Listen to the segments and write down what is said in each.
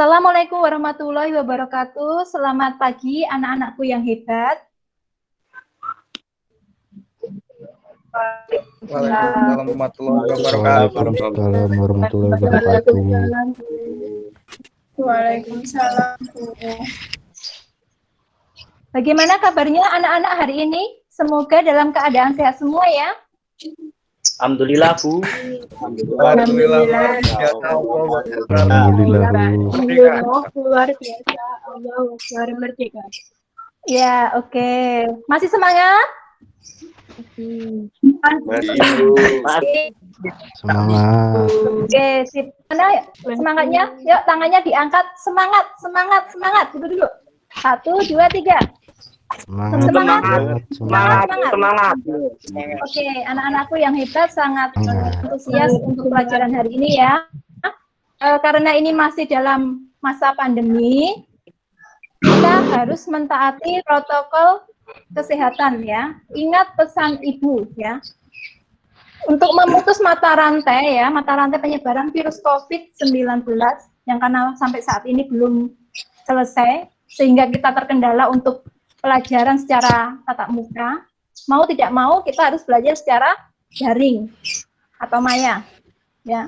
Assalamualaikum warahmatullahi wabarakatuh. Selamat pagi anak-anakku yang hebat. Waalaikumsalam warahmatullahi wabarakatuh. Waalaikumsalam warahmatullahi wabarakatuh. Waalaikumsalam. Bagaimana kabarnya anak-anak hari ini? Semoga dalam keadaan sehat semua ya. Alhamdulillah, Bu. Alhamdulillah. Luar biasa. Allahu Akbar, merdeka. Ya, oke. Masih semangat? Masih. Semangat. Oke, sip. Mana semangatnya? Yuk, tangannya diangkat. Semangat, semangat, semangat. Dulu. 1, 2, 3. Semangat. Oke, anak-anakku yang hebat sangat antusias untuk pelajaran hari ini ya. Karena ini masih dalam masa pandemi, kita harus mentaati protokol kesehatan ya. Ingat pesan ibu ya. Untuk memutus mata rantai penyebaran virus COVID-19 yang karena sampai saat ini belum selesai, sehingga kita terkendala untuk pelajaran secara tatap muka, mau tidak mau kita harus belajar secara daring atau maya. Ya.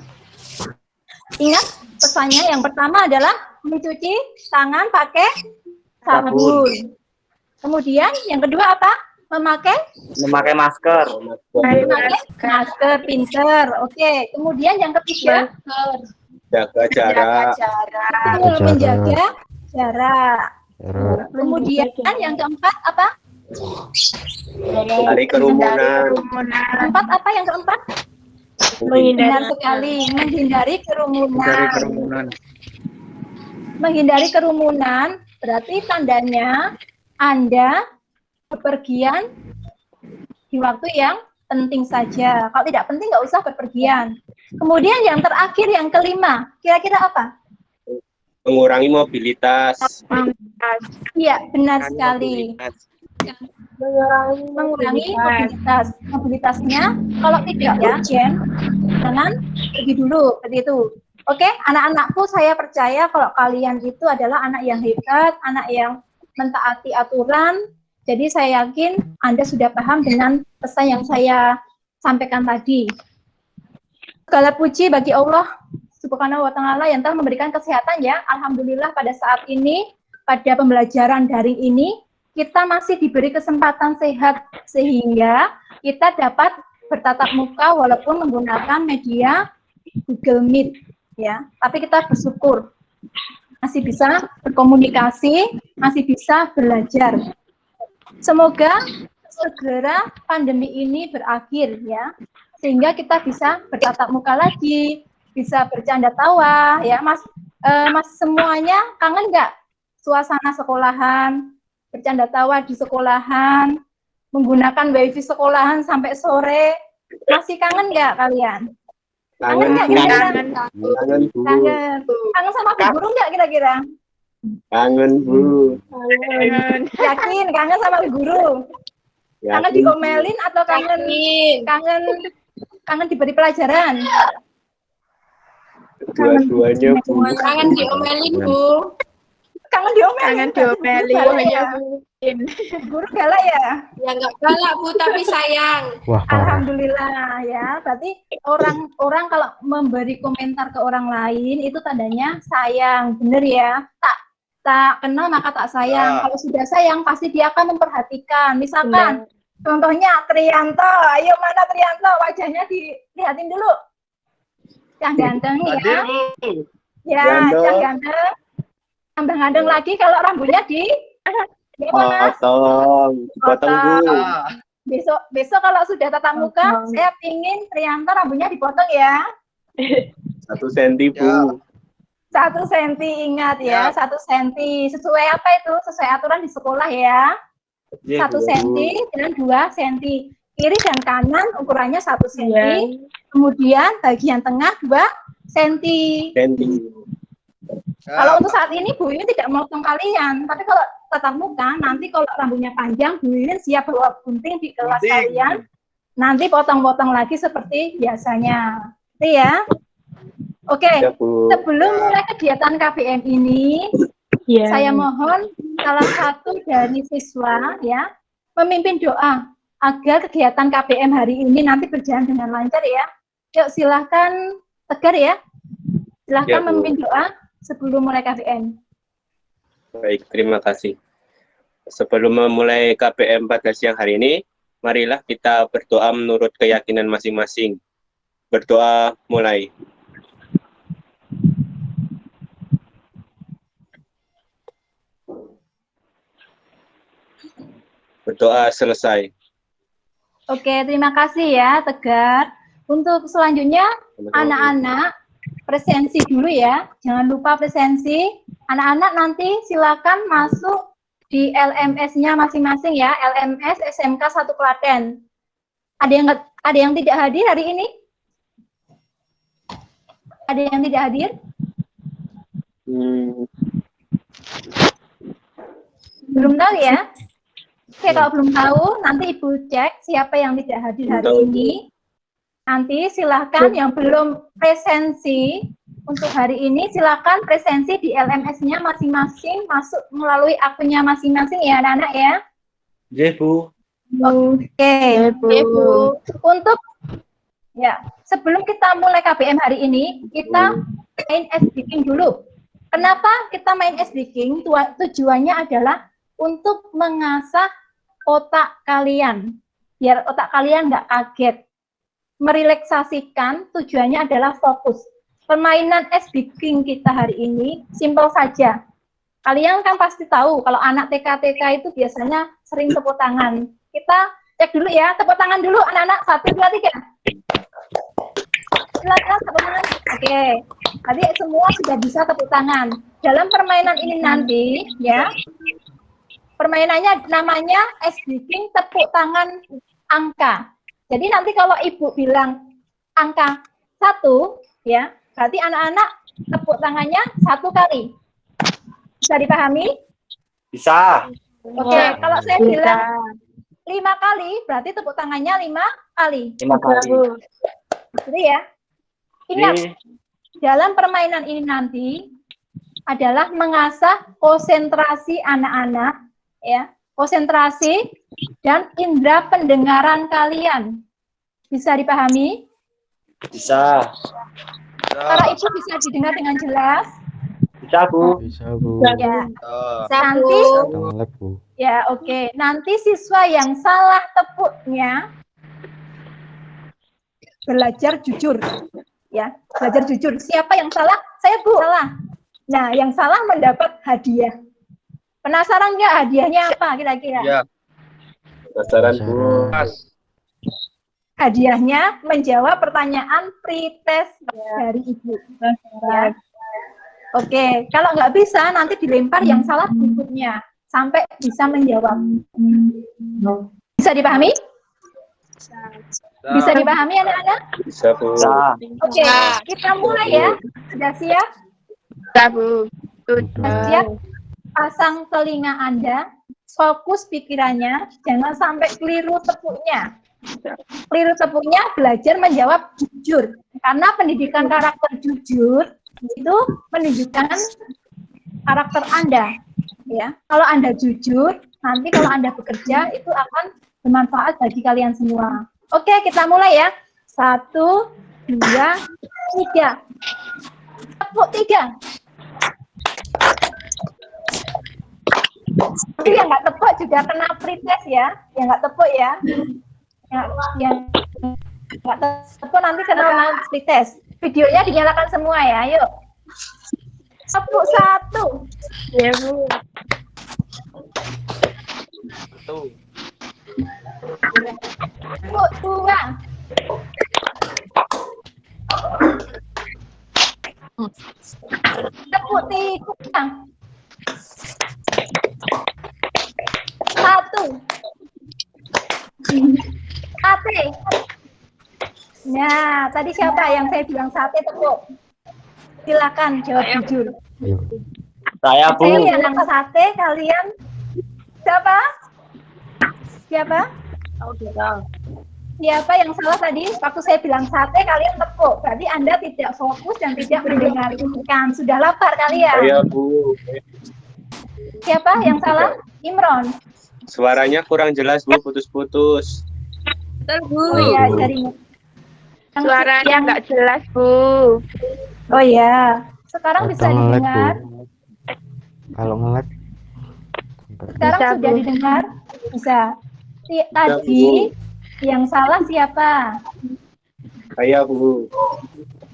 Ingat pesannya yang pertama adalah mencuci tangan pakai sabun. Kemudian yang kedua apa? Memakai masker. Memakai masker, pinter. Oke. Kemudian yang ketiga, Jaga jarak. menjaga jarak. Kemudian yang keempat apa? Dari kerumunan. Keempat apa yang keempat? Benar sekali, menghindari kerumunan. Menghindari kerumunan berarti tandanya Anda bepergian di waktu yang penting saja. Kalau tidak penting nggak usah bepergian. Kemudian yang terakhir, yang kelima, kira-kira apa? Mengurangi mobilitas. Iya, benar sekali. Mengurangi mobilitas. Mobilitasnya kalau tidak urgent, jangan pergi dulu, seperti itu. Oke, anak-anakku, saya percaya kalau kalian itu adalah anak yang hebat, anak yang mentaati aturan. Jadi saya yakin Anda sudah paham dengan pesan yang saya sampaikan tadi. Segala puji bagi Allah Subhanahu wa ta'ala yang telah memberikan kesehatan ya. Alhamdulillah pada saat ini, pada pembelajaran daring ini, kita masih diberi kesempatan sehat sehingga kita dapat bertatap muka walaupun menggunakan media Google Meet ya. Tapi kita bersyukur masih bisa berkomunikasi, masih bisa belajar. Semoga segera pandemi ini berakhir ya. Sehingga kita bisa bertatap muka lagi, bisa bercanda tawa ya Mas. Mas semuanya kangen nggak suasana sekolahan, bercanda tawa di sekolahan, menggunakan wifi sekolahan sampai sore? Masih kangen nggak kalian? Kangen nggak kira-kira? Kangen sama Bu Guru nggak kira-kira? Kangen, Bu. Yakin kangen sama Bu Guru? Kangen diomelin atau kangen diberi pelajaran? Dua-duanya, Bu. Kangen diomelin, Bu. Kangen diomelin ya. Guru galak ya? Ya nggak galak, Bu, tapi sayang. Wah, parah. Alhamdulillah ya. Berarti orang kalau memberi komentar ke orang lain itu tandanya sayang, bener ya? Tak kenal maka tak sayang. Kalau sudah sayang pasti dia akan memperhatikan. Misalkan contohnya Trianto, ayo mana Trianto, wajahnya dilihatin dulu. Yang ganteng ya. Ya, yang ganteng. Tambah ganteng lagi kalau rambutnya potong, Bu. Besok kalau sudah tatap muka, saya pingin Trianto rambutnya dipotong ya. 1 senti, Bu. 1 senti, ingat ya, 1 senti. Sesuai apa itu? Sesuai aturan di sekolah ya. 1 senti dan 2 senti. Kiri dan kanan ukurannya 1 senti. Kemudian bagian tengah 2 senti. Kalau untuk saat ini Bu Iwin tidak motong kalian, tapi kalau tatap muka nanti kalau rambutnya panjang Bu Iwin siap bawa gunting di kelas kalian. Nanti potong-potong lagi seperti biasanya. Itu ya. Oke, Ya, Bu. sebelum mulai kegiatan KBM ini, saya mohon salah satu dari siswa ya memimpin doa agar kegiatan KBM hari ini nanti berjalan dengan lancar ya. Yuk silahkan Tegar ya. Silahkan Ya, Bu. memimpin doa sebelum mulai KBM. Baik, terima kasih. Sebelum memulai KBM pada siang hari ini, marilah kita berdoa menurut keyakinan masing-masing. Berdoa mulai. Berdoa selesai. Oke, terima kasih ya Tegar. Untuk selanjutnya anak-anak presensi dulu ya. Jangan lupa presensi. Anak-anak nanti silakan masuk di LMS-nya masing-masing ya. LMS SMK 1 Klaten. Ada yang tidak hadir hari ini? Ada yang tidak hadir? Belum tahu ya? Oke, kalau belum tahu, nanti Ibu cek siapa yang tidak hadir hari ini. Nanti silahkan yang belum presensi untuk hari ini, silahkan presensi di LMS-nya masing-masing, masuk melalui akunnya masing-masing ya anak-anak ya. Ya, Bu. Oke, Bu. untuk ya sebelum kita mulai KBM hari ini, kita main ice breaking dulu. Kenapa kita main ice breaking? Tujuannya adalah untuk mengasah otak kalian, biar otak kalian nggak kaget. Merelaksasikan, tujuannya adalah fokus. Permainan ice breaking kita hari ini simpel saja. Kalian kan pasti tahu kalau anak TK-TK itu biasanya sering tepuk tangan. Kita cek dulu ya, tepuk tangan dulu anak-anak. 1, 2, 3. Silakan tepuk tangan. Oke, tadi semua sudah bisa tepuk tangan. Dalam permainan ini nanti, ya, permainannya namanya ice breaking tepuk tangan angka. Jadi nanti kalau Ibu bilang angka 1, ya, berarti anak-anak tepuk tangannya 1 kali. Bisa dipahami? Bisa. Oke, kalau saya bilang 5 kali, berarti tepuk tangannya 5 kali. 5 kali. Jadi ya, ingat, dalam permainan ini nanti adalah mengasah konsentrasi anak-anak, ya, konsentrasi dan indera pendengaran kalian. Bisa dipahami? Bisa. Para ibu bisa didengar dengan jelas? Bisa, Bu. Bisa, Bu. Ya. Bisa, Nanti, Bu. Lag, Bu. ya oke. Nanti siswa yang salah tepuknya belajar jujur. Ya, belajar jujur. Siapa yang salah? Saya, Bu. Salah. Nah, yang salah mendapat hadiah. Penasaran nggak hadiahnya apa kira-kira? Ya. Penasaran, Bu. Hadiahnya menjawab pertanyaan pretest dari Ibu. Ya. Oke, kalau nggak bisa nanti dilempar yang salah berikutnya sampai bisa menjawab. Bisa dipahami? Bisa dipahami anak-anak? Bisa, Bu. Oke, kita mulai ya. Sudah siap? Bisa, Bu. Sudah siap? Pasang telinga Anda, fokus pikirannya, jangan sampai keliru tepuknya. Keliru tepuknya belajar menjawab jujur. Karena pendidikan karakter jujur itu menunjukkan karakter Anda. Ya, kalau Anda jujur, nanti kalau Anda bekerja itu akan bermanfaat bagi kalian semua. Oke, kita mulai ya. 1, 2, 3. Tepuk 3. Tapi yang nggak tepuk juga kena pretest ya. Yang nggak tepuk ya. Yang nggak tepuk nanti kena pretest. Videonya dinyalakan semua ya. Yuk. Tepuk 1. Ya, Bu. Tepuk 2. Tepuk 3. 1. Sate. Nah, tadi siapa yang saya bilang sate tepuk? Silakan jawab jujur. Ayo. Saya, Bu. Saya yang sate, kalian siapa? Siapa? Siapa yang salah tadi? Waktu saya bilang sate, kalian tepuk. Berarti Anda tidak fokus dan tidak mendengarkan. Sudah lapar kalian. Saya, Bu. Siapa yang salah? Imron. Suaranya kurang jelas, Bu. Putus-putus. Betul, Bu. Oh iya, jaringan. Suaranya nggak jelas, Bu. Oh iya. Sekarang bisa Atau nge-lag, Bu. didengar. Kalau nge-lag. Sekarang Bisa, sudah Bu. didengar? Bisa. Tadi yang salah siapa? Saya, Bu.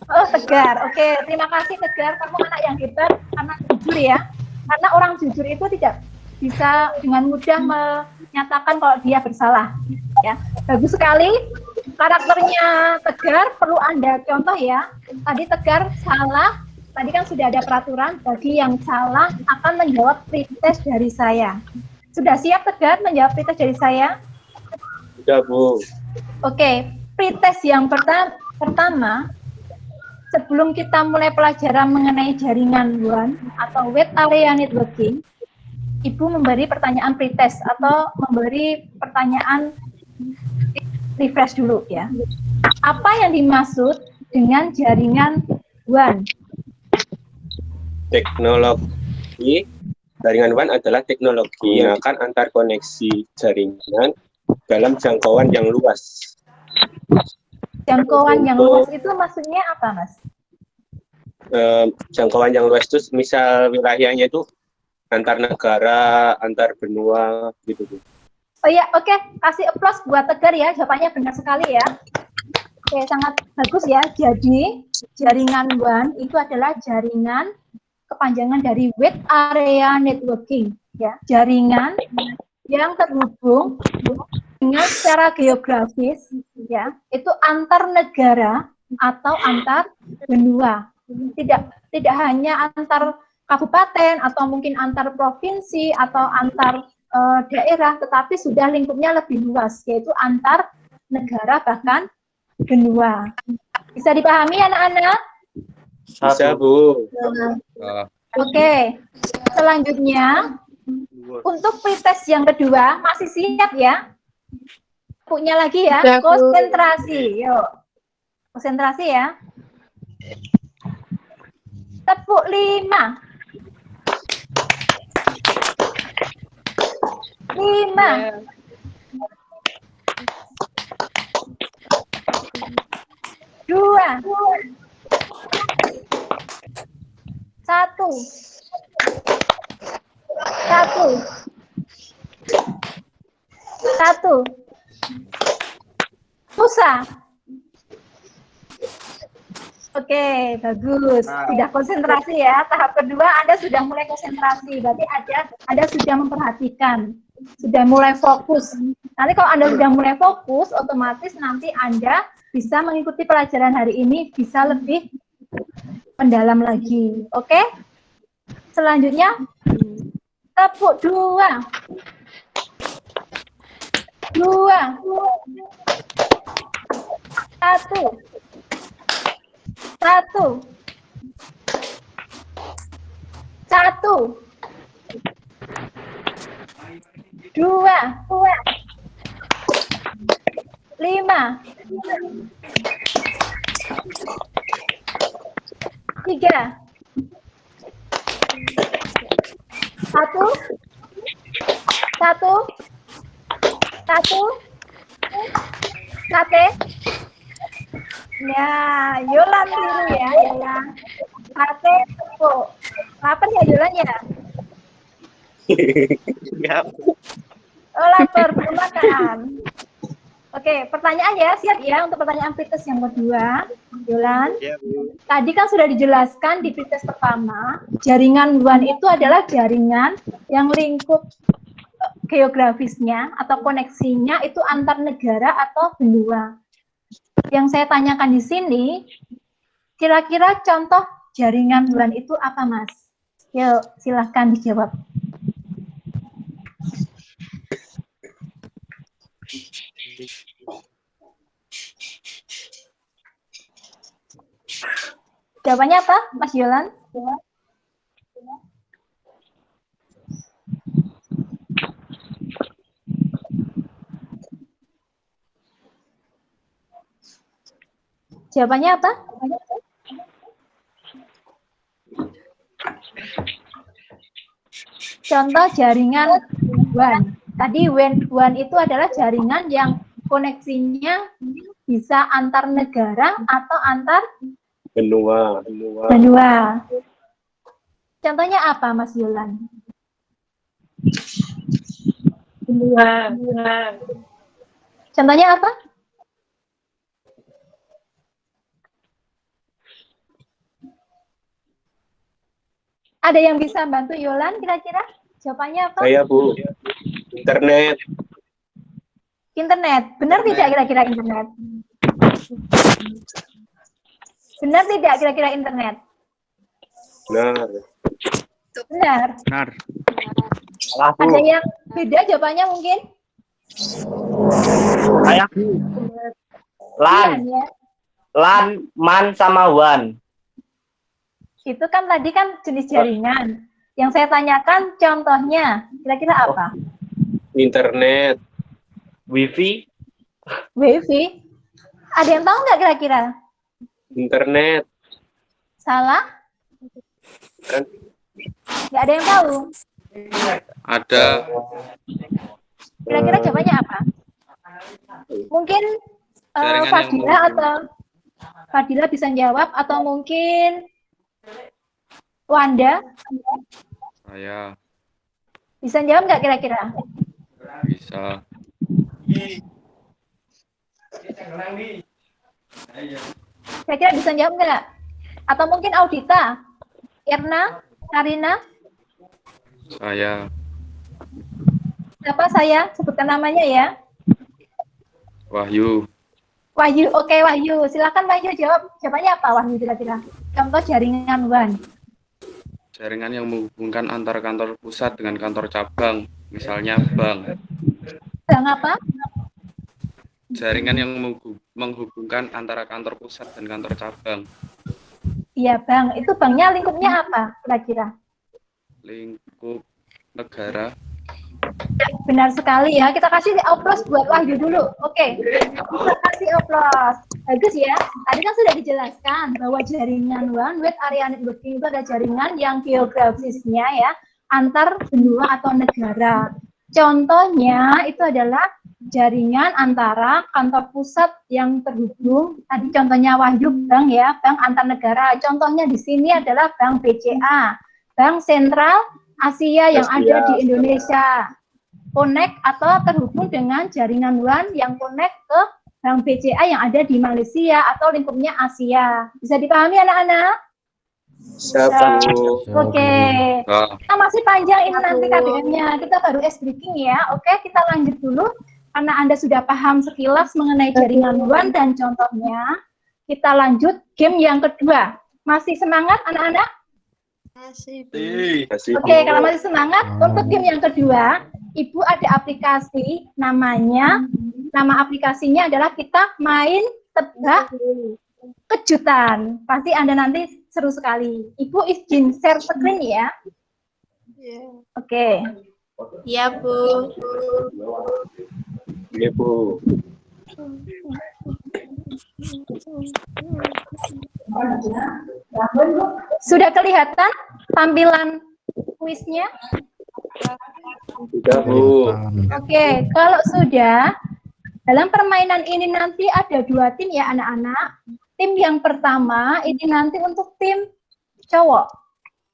Oh, Tegar. Oke, terima kasih Tegar. Kamu anak yang hebat karena jujur ya. Karena orang jujur itu tidak bisa dengan mudah menyatakan kalau dia bersalah. Ya, bagus sekali. Karakternya Tegar perlu Anda contoh ya. Tadi Tegar salah. Tadi kan sudah ada peraturan bagi yang salah akan menjawab pretest dari saya. Sudah siap Tegar menjawab pretest dari saya? Sudah, Bu. Oke, pretest yang pertama, sebelum kita mulai pelajaran mengenai jaringan WAN atau web area networking, Ibu memberi pertanyaan pretest atau memberi pertanyaan refresh dulu ya. Apa yang dimaksud dengan jaringan WAN? Teknologi jaringan WAN adalah teknologi yang akan antar koneksi jaringan dalam jangkauan yang luas. Jangkauan yang luas itu maksudnya apa, Mas? Jangkauan yang luas itu misal wilayahnya itu antar negara, antar benua gitu, Bu. Oh iya, oke. Kasih applause buat Tegar ya, jawabannya benar sekali ya. Oke, sangat bagus ya. Jadi, jaringan WAN itu adalah jaringan kepanjangan dari web area networking, ya. Jaringan yang terhubung dengan secara geografis, ya, itu antar negara atau antar benua. Tidak hanya antar kabupaten atau mungkin antar provinsi atau antar daerah, tetapi sudah lingkupnya lebih luas, yaitu antar negara bahkan benua. Bisa dipahami anak-anak? Bisa, Bu. Oke, selanjutnya untuk pretest yang kedua masih siap ya? Punya lagi ya, Siap, Bu. konsentrasi. Yuk, konsentrasi ya. Tepuk 5. 5. 2. 1. 1. Musa. Oke, bagus. Sudah konsentrasi ya. Tahap kedua Anda sudah mulai konsentrasi. Berarti Anda sudah memperhatikan, sudah mulai fokus. Nanti kalau Anda sudah mulai fokus, otomatis nanti Anda bisa mengikuti pelajaran hari ini bisa lebih mendalam lagi. Oke? Selanjutnya, tepuk 2. 2. 1. 1. 2. 5. 3. 1. 1. Sate. Ya, Yolan biru ya, Yolan. Sate tepuk. Lapar ya Yolan ya? Oh, lapar, belum makan. Oke, pertanyaan ya, siap ya untuk pertanyaan pretest yang kedua, Yolan. Tadi kan sudah dijelaskan di pretest pertama, jaringan WAN itu adalah jaringan yang lingkup geografisnya atau koneksinya itu antar negara atau benua. Yang saya tanyakan di sini, kira-kira contoh jaringan WAN itu apa, Mas? Yuk, silahkan dijawab. Jawabannya apa, Mas Yolan? Jawabannya apa? Contoh jaringan WAN. Tadi WAN itu adalah jaringan yang koneksinya bisa antar negara atau antar Benua. benua. Contohnya apa, Mas Yulan? Benua. Contohnya apa? Ada yang bisa bantu Yulan kira-kira? Jawabannya apa? Saya, Bu. Internet. Internet. Benar tidak kira-kira internet? Benar tidak kira-kira internet? Benar. Benar. Benar. Salah, Bu. Ada yang beda jawabannya mungkin? Saya LAN. Ya. LAN, MAN sama WAN. Itu kan tadi kan jenis jaringan. Yang saya tanyakan contohnya, kira-kira apa? Internet. WiFi. WiFi. Ada yang tahu nggak kira-kira? Internet. Salah? Kan Nggak ada yang tahu. Ada. Kira-kira jawabannya apa? Mungkin Jaringan yang Fadila atau Fadila bisa jawab, atau mungkin Wanda Saya bisa jawab nggak kira-kira? bisa. Kira-kira bisa jawab nggak? Atau mungkin Audita, Irna, Karina, Saya siapa saya? Sebutkan namanya ya. Wahyu. Wahyu, oke Wahyu. Silakan Wahyu jawab. Jawabannya apa Wahyu kira-kira? Contoh jaringan WAN. Jaringan yang menghubungkan antara kantor pusat dengan kantor cabang, misalnya bank. Bang apa? Jaringan yang menghubungkan antara kantor pusat dan kantor cabang. Iya Bang. Itu banknya lingkupnya apa kira-kira? Lingkup negara. Benar sekali ya. Kita kasih aplaus buat Wahyu dulu. Oke. Kita kasih aplaus. Bagus ya. Tadi kan sudah dijelaskan bahwa jaringan WAN, Wide Area Networking itu ada jaringan yang geografisnya ya antar benua atau negara. Contohnya itu adalah jaringan antara kantor pusat yang terhubung. Tadi contohnya Wahyu bank ya, bank antar negara. Contohnya di sini adalah Bank BCA, Bank Sentral Asia yang ada di Indonesia. Connect atau terhubung dengan jaringan WAN yang connect ke Bank BCA yang ada di Malaysia atau lingkupnya Asia. Bisa dipahami anak-anak? Siapa, Bu? Oke. Nah, Kita masih panjang ini nanti KBM-nya. Kita baru breaking ya. Oke, kita lanjut dulu. Karena Anda sudah paham sekilas mengenai jaringan WAN dan contohnya, kita lanjut game yang kedua. Masih semangat anak-anak? Masih, Oke, Bu. kalau masih semangat, untuk game yang kedua, Ibu ada aplikasi namanya, nama aplikasinya adalah kita main tebak kejutan. Pasti Anda nanti seru sekali. Ibu izin share screen ya. Oke. Iya, Bu. Iya, Bu. Sudah kelihatan tampilan kuisnya? Sudah, Bu. Oke, kalau sudah, dalam permainan ini nanti ada dua tim ya anak-anak. Tim yang pertama ini nanti untuk tim cowok.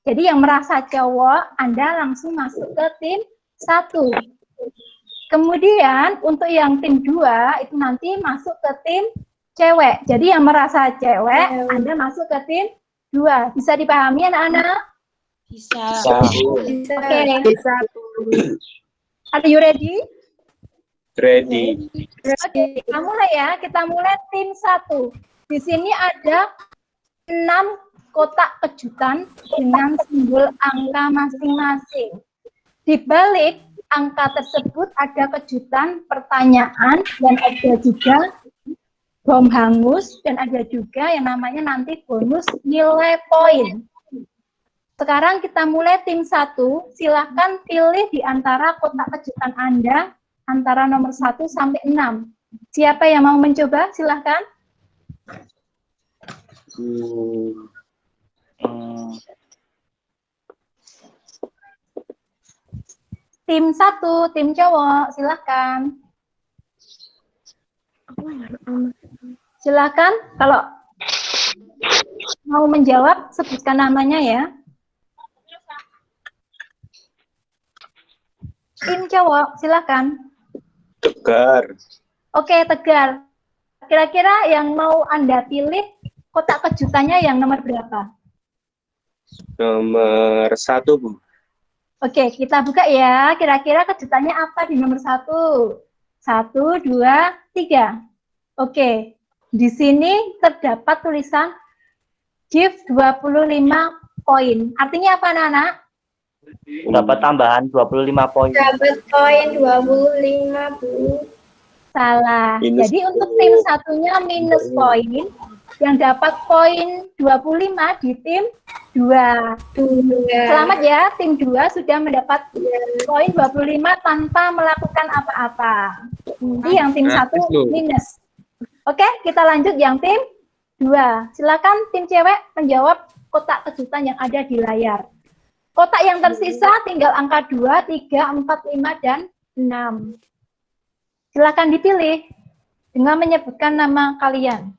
Jadi yang merasa cowok, Anda langsung masuk ke tim 1. Kemudian untuk yang tim 2 itu nanti masuk ke tim cewek. Jadi yang merasa cewek, Anda masuk ke tim 2. Bisa dipahami anak-anak? Bisa, Bu. Oke. Bisa, Bu. Are you ready? Ready. Oke, kita mulai ya. Kita mulai tim 1. Di sini ada 6 kotak kejutan dengan simbol angka masing-masing. Di balik angka tersebut ada kejutan pertanyaan dan ada juga bom hangus dan ada juga yang namanya nanti bonus nilai poin. Sekarang kita mulai tim 1. Silahkan pilih di antara kotak kejutan Anda antara nomor 1 sampai 6. Siapa yang mau mencoba? Silahkan. Tim 1, tim cowok, silahkan. Silahkan, kalau mau menjawab, sebutkan namanya ya. Tim cowok, silahkan. Tegar. Oke, Tegar. Kira-kira yang mau Anda pilih, kotak kejutannya yang nomor berapa? Nomor 1, Bu. Oke, kita buka ya. Kira-kira kejutannya apa di nomor 1? 1, 2, 3. Oke, di sini terdapat tulisan gift 25 poin. Artinya apa, anak-anak? Dapat tambahan 25 poin. Dapat poin 25, Bu. Salah. Minus Jadi untuk poin. tim satunya minus poin, yang dapat poin 25 di tim 2. Selamat ya, tim 2 sudah mendapat poin 25 tanpa melakukan apa-apa. Jadi yang tim 1 minus. Oke, kita lanjut yang tim 2. Silakan tim cewek menjawab kotak kejutan yang ada di layar. Kotak yang tersisa tinggal angka 2, 3, 4, 5, dan 6. Silakan dipilih dengan menyebutkan nama kalian.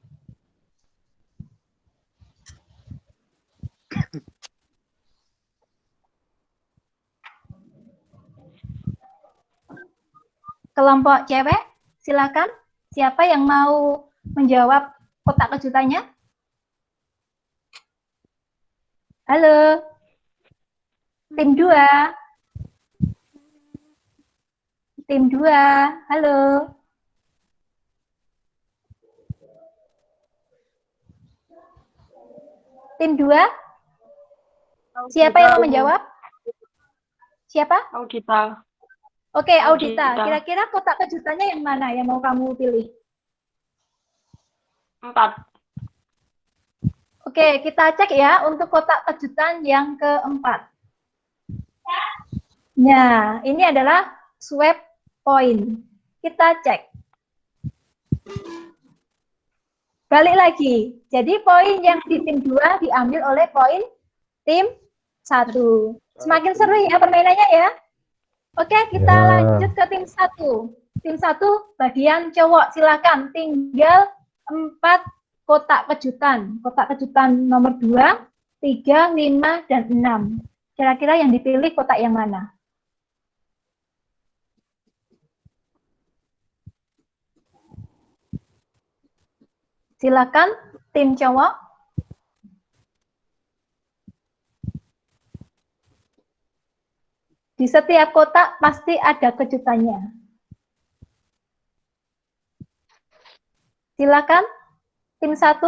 Kelompok cewek, silakan. Siapa yang mau menjawab kotak kejutannya? Halo. Tim 2. Tim 2, halo. Tim 2, siapa yang mau menjawab? Siapa? Audita. Oke, Audita. Audita. Kira-kira kotak kejutannya yang mana yang mau kamu pilih? 4. Oke, kita cek ya untuk kotak kejutan yang keempat. Nah, ini adalah swap point. Kita cek. Balik lagi. Jadi poin yang di tim 2 diambil oleh poin tim 1. Semakin seru ya permainannya ya. Oke, kita lanjut ke tim 1. Tim 1 bagian cowok, silakan. Tinggal 4 kotak kejutan. Kotak kejutan nomor 2, 3, 5, dan 6. Kira-kira yang dipilih kotak yang mana? Silakan tim cowok. Di setiap kotak pasti ada kejutannya. Silakan tim 1.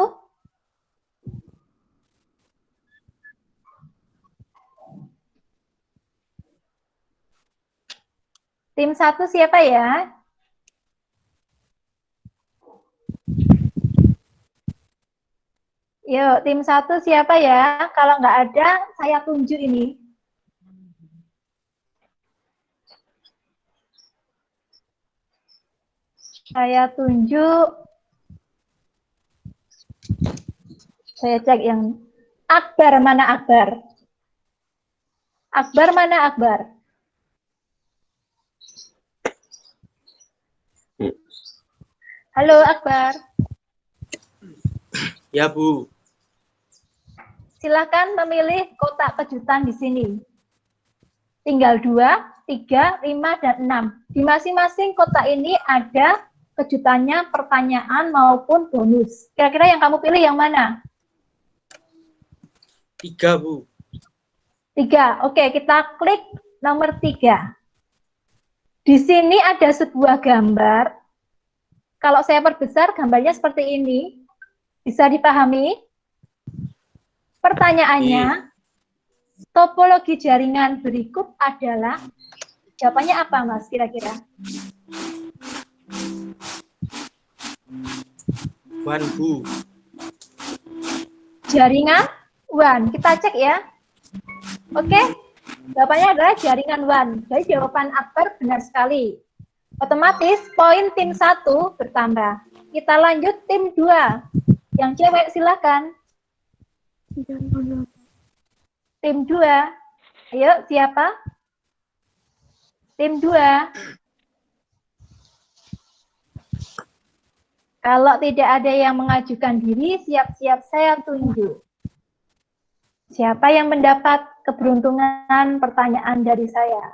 Tim 1 siapa ya? Yuk, tim 1 siapa ya? Kalau nggak ada, saya tunjuk ini. Saya tunjuk. Saya cek yang Akbar, mana Akbar? Akbar, mana Akbar? Halo Akbar. Ya, Bu. Silakan memilih kotak kejutan di sini. Tinggal 2, 3, 5, dan 6. Di masing-masing kotak ini ada kejutannya, pertanyaan maupun bonus. Kira-kira yang kamu pilih yang mana? 3, Bu. 3. Oke, kita klik nomor 3. Di sini ada sebuah gambar. Kalau saya perbesar, gambarnya seperti ini. Bisa dipahami? Pertanyaannya, topologi jaringan berikut adalah, jawabannya apa, Mas, kira-kira? WAN, Bu. Jaringan WAN. Kita cek ya. Oke, jawabannya adalah jaringan WAN. Jadi jawaban Akbar benar sekali. Otomatis poin tim 1 bertambah. Kita lanjut tim 2. Yang cewek silakan. Tim 2. Ayo, siapa? Tim 2. Kalau tidak ada yang mengajukan diri, siap-siap saya tunjuk. Siapa yang mendapat keberuntungan pertanyaan dari saya?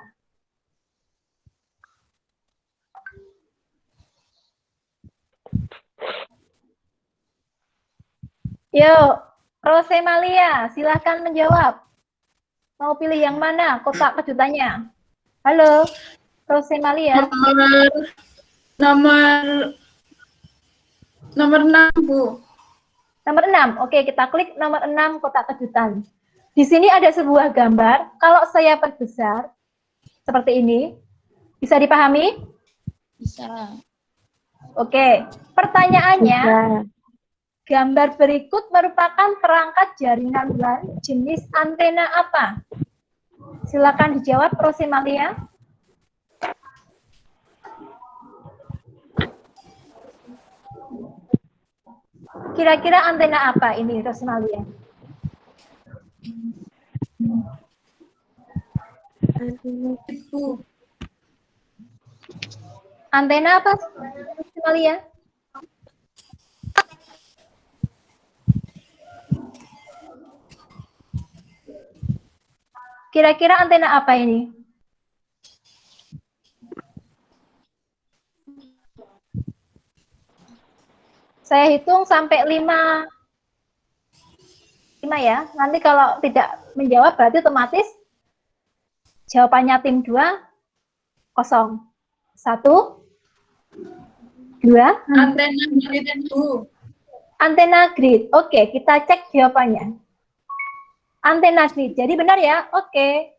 Yuk, Rosemalia, silahkan menjawab. Mau pilih yang mana kotak kejutannya? Halo, Rosemalia. Nomor 6, Bu. Nomor 6. Oke, kita klik nomor 6 kotak kejutan. Di sini ada sebuah gambar. Kalau saya perbesar seperti ini, bisa dipahami? Bisa. Oke, pertanyaannya, gambar berikut merupakan perangkat jaringan LAN jenis antena apa? Silakan dijawab, Rosemalia. Kira-kira antena apa ini, Rosemalia? Bu. Antena apa, Rosemalia? Kira-kira antena apa ini? Saya hitung sampai 5 ya. Nanti kalau tidak menjawab berarti otomatis jawabannya tim 2 kosong. 1 2 Antena grid, Bu. Antena grid. Oke, kita cek jawabannya. Antena grid. Jadi benar ya? Oke.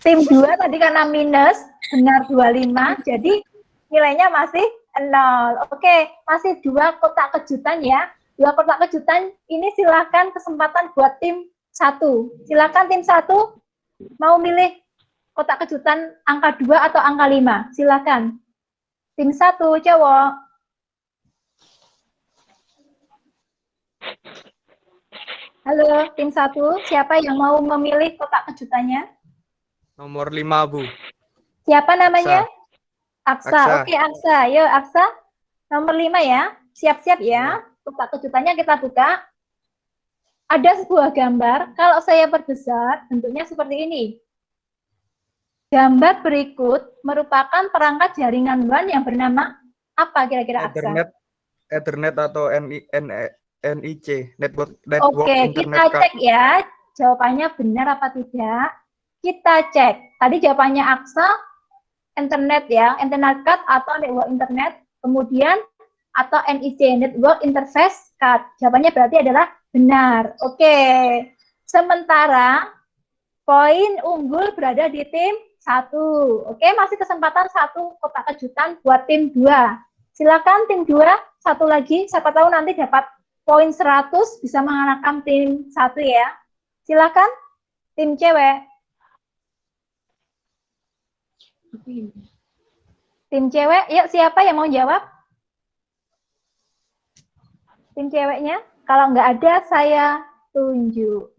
Tim 2 tadi karena minus, benar 25. Jadi nilainya masih 0. Oke, masih 2 kotak kejutan ya. 2 kotak kejutan ini silakan kesempatan buat tim 1. Silakan tim 1 mau milih kotak kejutan angka 2 atau angka 5. Silakan. Tim 1 cowok. Halo, tim 1, siapa yang mau memilih kotak kejutannya? Nomor 5, Bu. Siapa namanya? Aksa. Aksa. Oke, Aksa. Yuk, Aksa. Nomor 5 ya. Siap-siap ya. Kotak kejutannya kita buka. Ada sebuah gambar. Kalau saya perbesar, bentuknya seperti ini. Gambar berikut merupakan perangkat jaringan LAN yang bernama apa kira-kira, Aksa? Ethernet atau NIC, Network Oke, Internet kita Card. cek ya. Jawabannya benar apa tidak. Kita cek. Tadi jawabannya Aksa, internet ya, internet card atau network internet. Kemudian atau NIC, network interface card. Jawabannya berarti adalah benar. Oke. Sementara poin unggul berada di tim 1. Oke, masih kesempatan 1 kotak kejutan buat tim 2. Silakan tim 2, satu lagi. Siapa tahu nanti dapat poin 100 bisa mengalahkan tim 1 ya. Silakan tim cewek. Tim cewek, yuk siapa yang mau jawab? Tim ceweknya, kalau nggak ada saya tunjuk.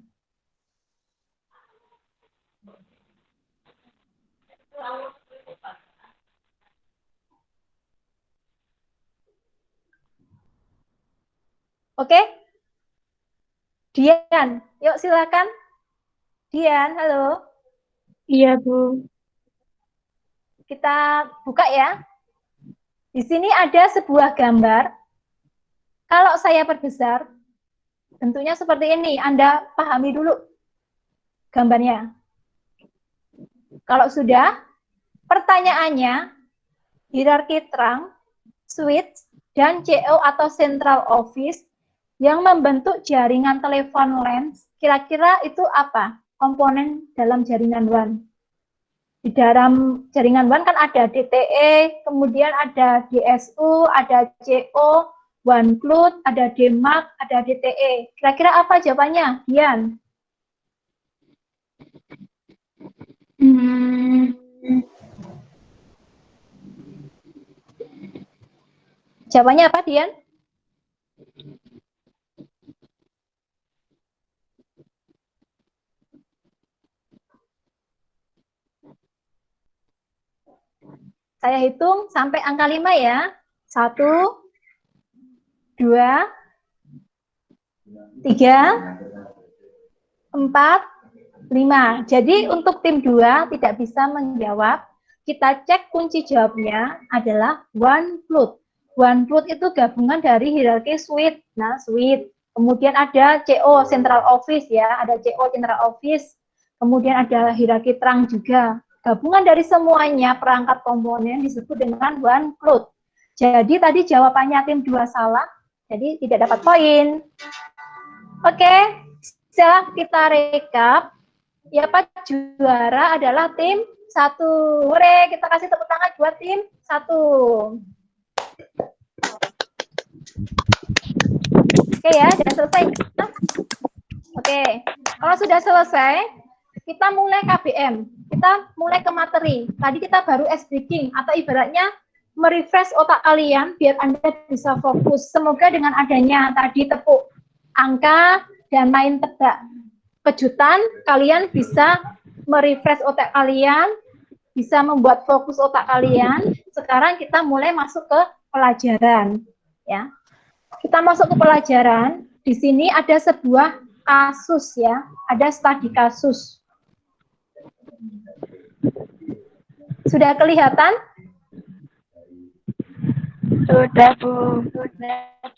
Oke? Dian, yuk silakan. Dian, halo. Iya, Bu. Kita buka ya. Di sini ada sebuah gambar. Kalau saya perbesar, bentuknya seperti ini. Anda pahami dulu gambarnya. Kalau sudah, pertanyaannya, hierarki trunk, switch, dan CO atau central office yang membentuk jaringan telepon LAN, kira-kira itu apa? Komponen dalam jaringan WAN. Di dalam jaringan WAN kan ada DTE, kemudian ada DSU, ada CO, WAN cloud, ada DMARC, ada DTE. Kira-kira apa jawabannya, Dian? Jawabannya apa, Dian? Saya hitung sampai angka 5 ya. 1, 2, 3, 4, 5. Jadi untuk tim 2 tidak bisa menjawab. Kita cek kunci jawabnya adalah one float. One float itu gabungan dari hierarki suite. Nah, suite. Kemudian ada CO, Central Office ya. Ada CO, Central Office. Kemudian ada hierarki terang juga. Gabungan dari semuanya perangkat komponen disebut dengan one float. Jadi tadi jawabannya tim 2 salah. Jadi tidak dapat poin. Oke, setelah kita rekap. Ya Pak, juara adalah tim 1. Hore, kita kasih tepuk tangan buat tim 1. Oke ya, sudah selesai. Oke, kalau sudah selesai, kita mulai KBM. Kita mulai ke materi. Tadi kita baru ice breaking atau ibaratnya merefresh otak kalian biar Anda bisa fokus. Semoga dengan adanya tadi tepuk angka dan main tebak kejutan, kalian bisa merefresh otak kalian, bisa membuat fokus otak kalian. Sekarang kita mulai masuk ke pelajaran, ya. Kita masuk ke pelajaran. Di sini ada sebuah kasus, ya. Ada studi kasus. Sudah kelihatan? Sudah, Bu.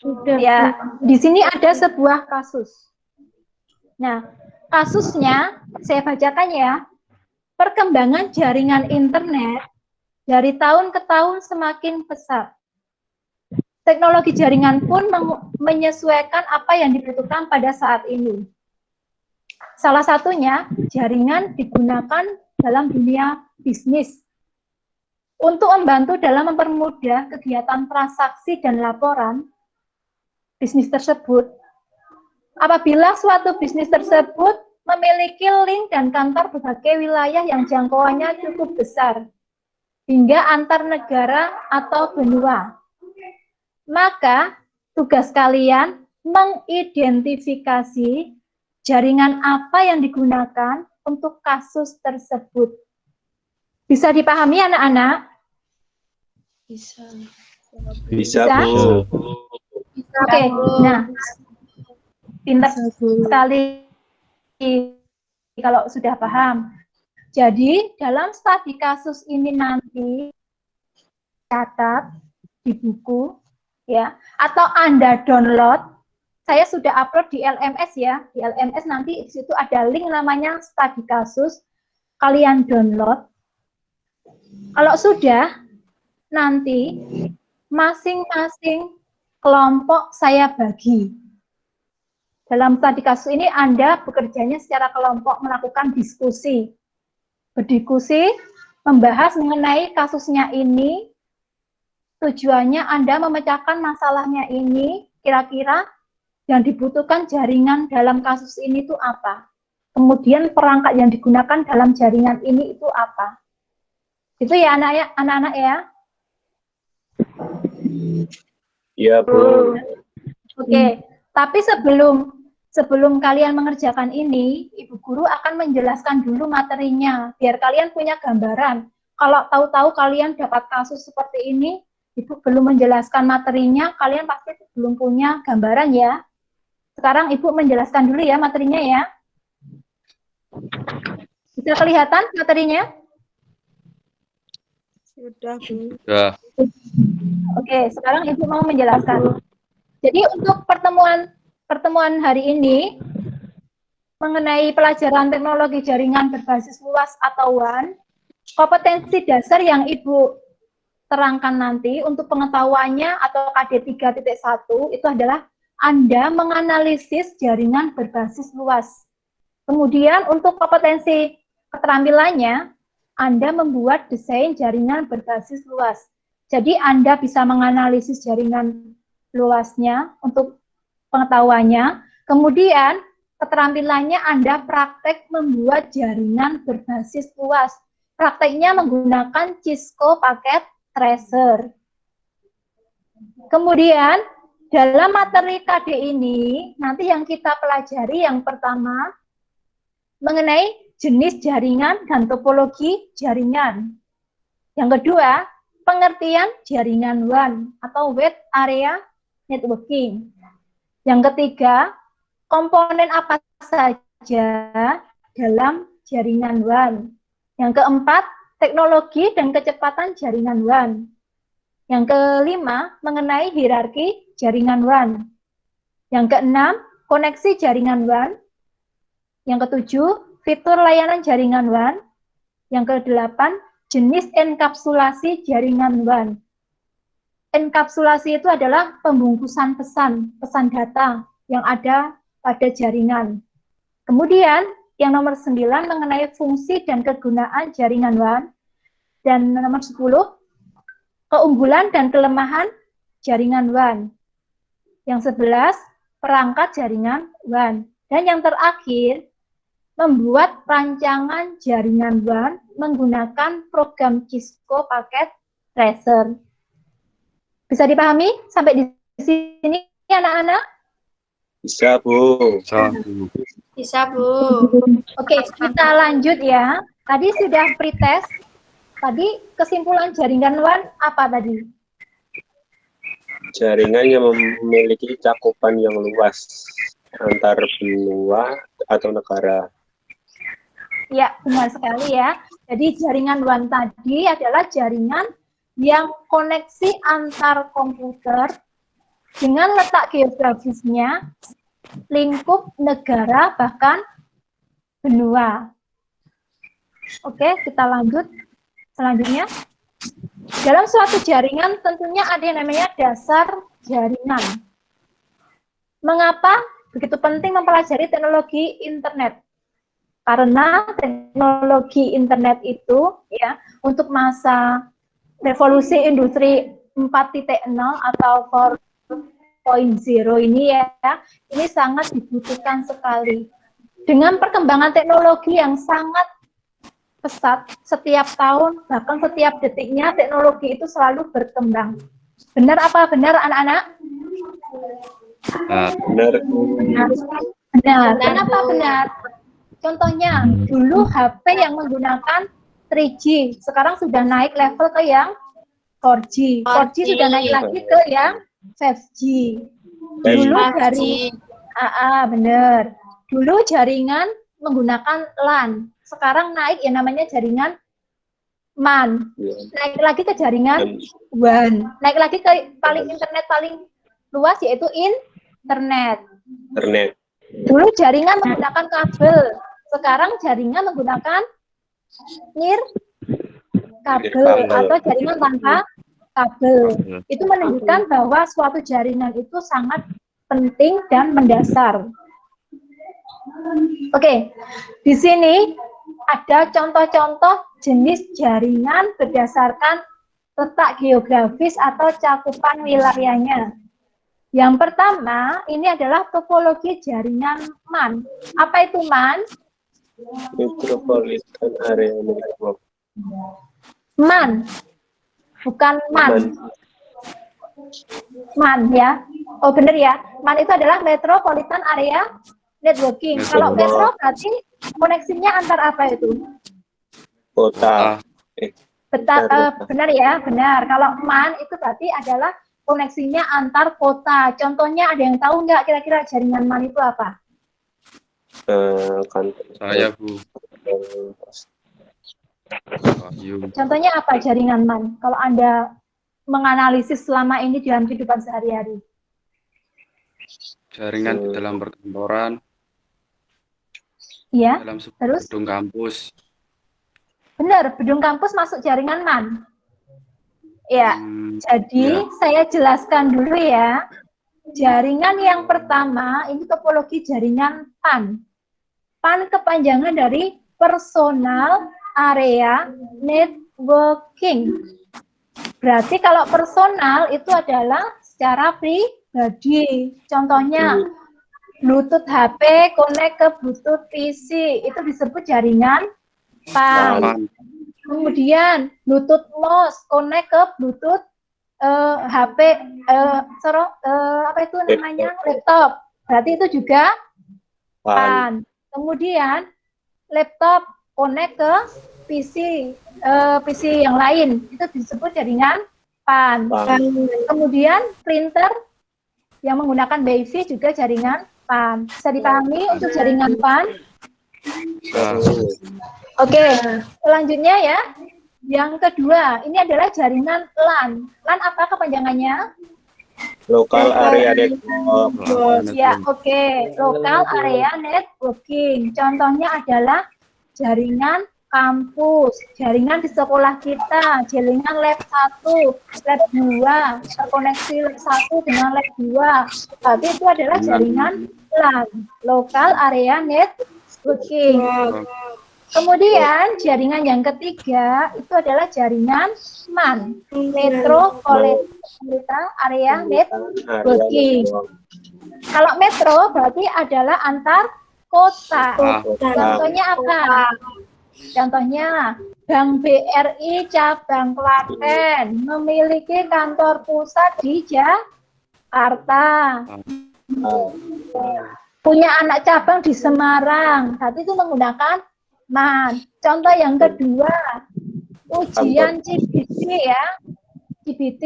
Sudah. Ya, di sini ada sebuah kasus. Nah, kasusnya saya bacakan ya. Perkembangan jaringan internet dari tahun ke tahun semakin pesat. Teknologi jaringan pun menyesuaikan apa yang dibutuhkan pada saat ini. Salah satunya, jaringan digunakan dalam dunia bisnis untuk membantu dalam mempermudah kegiatan transaksi dan laporan bisnis tersebut. Apabila suatu bisnis tersebut memiliki link dan kantor berbagai wilayah yang jangkauannya cukup besar, hingga antar negara atau benua, maka tugas kalian mengidentifikasi jaringan apa yang digunakan untuk kasus tersebut. Bisa dipahami anak-anak? Bisa. Bisa, Bisa? Bu. Oke, nah, pintar sekali kalau sudah paham. Jadi, dalam studi kasus ini nanti catat di buku, ya, atau Anda download. Saya sudah upload di LMS ya. Di LMS nanti di situ ada link namanya studi kasus. Kalian download. Kalau sudah, nanti masing-masing kelompok saya bagi. Dalam studi kasus ini Anda bekerjanya secara kelompok melakukan diskusi. Berdiskusi, membahas mengenai kasusnya ini, tujuannya Anda memecahkan masalahnya ini, kira-kira yang dibutuhkan jaringan dalam kasus ini itu apa? Kemudian perangkat yang digunakan dalam jaringan ini itu apa? Itu ya anak-anak ya? Iya, Bu. Oke, tapi sebelum kalian mengerjakan ini, Ibu Guru akan menjelaskan dulu materinya, biar kalian punya gambaran. Kalau tahu-tahu kalian dapat kasus seperti ini, Ibu belum menjelaskan materinya, kalian pasti belum punya gambaran ya. Sekarang Ibu menjelaskan dulu ya materinya ya. Bisa kelihatan materinya? Sudah, Bu. Sudah. Oke, sekarang Ibu mau menjelaskan. Jadi untuk pertemuan hari ini mengenai pelajaran teknologi jaringan berbasis luas atau WAN, kompetensi dasar yang Ibu terangkan nanti untuk pengetahuannya atau KD 3.1 itu adalah Anda menganalisis jaringan berbasis luas. Kemudian untuk kompetensi keterampilannya, Anda membuat desain jaringan berbasis luas. Jadi Anda bisa menganalisis jaringan luasnya untuk pengetahuannya. Kemudian keterampilannya Anda praktek membuat jaringan berbasis luas. Prakteknya menggunakan Cisco paket tracer. Kemudian dalam materi KD ini, nanti yang kita pelajari yang pertama mengenai jenis jaringan dan topologi jaringan. Yang kedua, pengertian jaringan WAN atau Wide Area Networking. Yang ketiga, komponen apa saja dalam jaringan WAN. Yang keempat, teknologi dan kecepatan jaringan WAN. Yang kelima, mengenai hierarki jaringan WAN. Yang keenam, koneksi jaringan WAN. Yang ketujuh, fitur layanan jaringan WAN. Yang kedelapan, jenis enkapsulasi jaringan WAN. Enkapsulasi itu adalah pembungkusan pesan data yang ada pada jaringan. Kemudian, yang nomor 9 mengenai fungsi dan kegunaan jaringan WAN. Dan nomor 10, keunggulan dan kelemahan jaringan WAN. Yang 11, perangkat jaringan WAN. Dan yang terakhir, membuat rancangan jaringan WAN menggunakan program Cisco Packet Tracer. Bisa dipahami sampai di sini, anak-anak? Bisa, Bu. Bisa, Bu. Oke, kita lanjut ya. Tadi sudah pretest. Tadi kesimpulan jaringan WAN apa tadi? Jaringan yang memiliki cakupan yang luas antar benua atau negara. Ya, benar sekali ya. Jadi jaringan WAN tadi adalah jaringan yang koneksi antar komputer dengan letak geografisnya, lingkup negara, bahkan benua. Oke, kita lanjut. Selanjutnya, dalam suatu jaringan tentunya ada yang namanya dasar jaringan. Mengapa begitu penting mempelajari teknologi internet? Karena teknologi internet itu ya untuk masa revolusi industri 4.0 atau 4.0 ini ya, ini sangat dibutuhkan sekali. Dengan perkembangan teknologi yang sangat pesat setiap tahun, bahkan setiap detiknya teknologi itu selalu berkembang. Benar apa benar anak-anak? Benar. Benar. Kenapa benar? Contohnya, dulu HP yang menggunakan 3G, sekarang sudah naik level ke yang 4G. 4G sudah naik lagi ke yang 5G. Dulu dari benar. Dulu jaringan menggunakan LAN, sekarang naik yang namanya jaringan MAN. Naik lagi ke jaringan WAN. Naik lagi ke internet paling luas yaitu internet. Dulu jaringan menggunakan kabel, sekarang jaringan menggunakan kabel atau jaringan tanpa kabel. Itu menunjukkan bahwa suatu jaringan itu sangat penting dan mendasar. Oke, di sini ada contoh-contoh jenis jaringan berdasarkan letak geografis atau cakupan wilayahnya. Yang pertama, ini adalah topologi jaringan MAN. Apa itu MAN? Metropolitan Area Network. MAN, bukan MAN. MAN ya. Oh benar ya. MAN itu adalah Metropolitan Area Networking. Kalau metro berarti koneksinya antar apa itu? Kota. Benar ya, benar. Kalau MAN itu berarti adalah koneksinya antar kota. Contohnya ada yang tahu nggak kira-kira jaringan MAN itu apa? Saya, Bu. Contohnya apa jaringan MAN? Kalau Anda menganalisis selama ini dalam kehidupan sehari-hari. Jaringan di dalam perkantoran, Iya. dalam Terus? gedung kampus. Benar, gedung kampus masuk jaringan MAN. Ya, jadi saya jelaskan dulu ya. Jaringan yang pertama, ini topologi jaringan PAN. PAN kepanjangan dari Personal Area Networking. Berarti kalau personal itu adalah secara pribadi. Contohnya, Bluetooth HP connect ke Bluetooth PC, itu disebut jaringan PAN. Kemudian Bluetooth mouse connect ke Bluetooth HP apa itu namanya laptop, berarti itu juga PAN. Kemudian laptop connect ke PC PC yang lain, itu disebut jaringan PAN. Kemudian printer yang menggunakan WiFi juga jaringan PAN. Bisa dipahami untuk jaringan PAN? Oke, selanjutnya ya. Yang kedua, ini adalah jaringan LAN. LAN apa kepanjangannya? Local area network. Ya, oke. Local area networking. Contohnya adalah jaringan kampus, jaringan di sekolah kita, jaringan lab 1, lab 2, terkoneksi lab 1 dengan lab 2. Tapi itu adalah jaringan LAN, local area networking. Kemudian jaringan yang ketiga itu adalah jaringan MAN, Metropolitan Area Networking. Kalau metro berarti adalah antar kota. Contohnya apa? Contohnya Bank BRI cabang Klaten memiliki kantor pusat di Jakarta. Punya anak cabang di Semarang. Berarti itu menggunakan MAN. Contoh yang kedua, ujian CBT ya, CBT,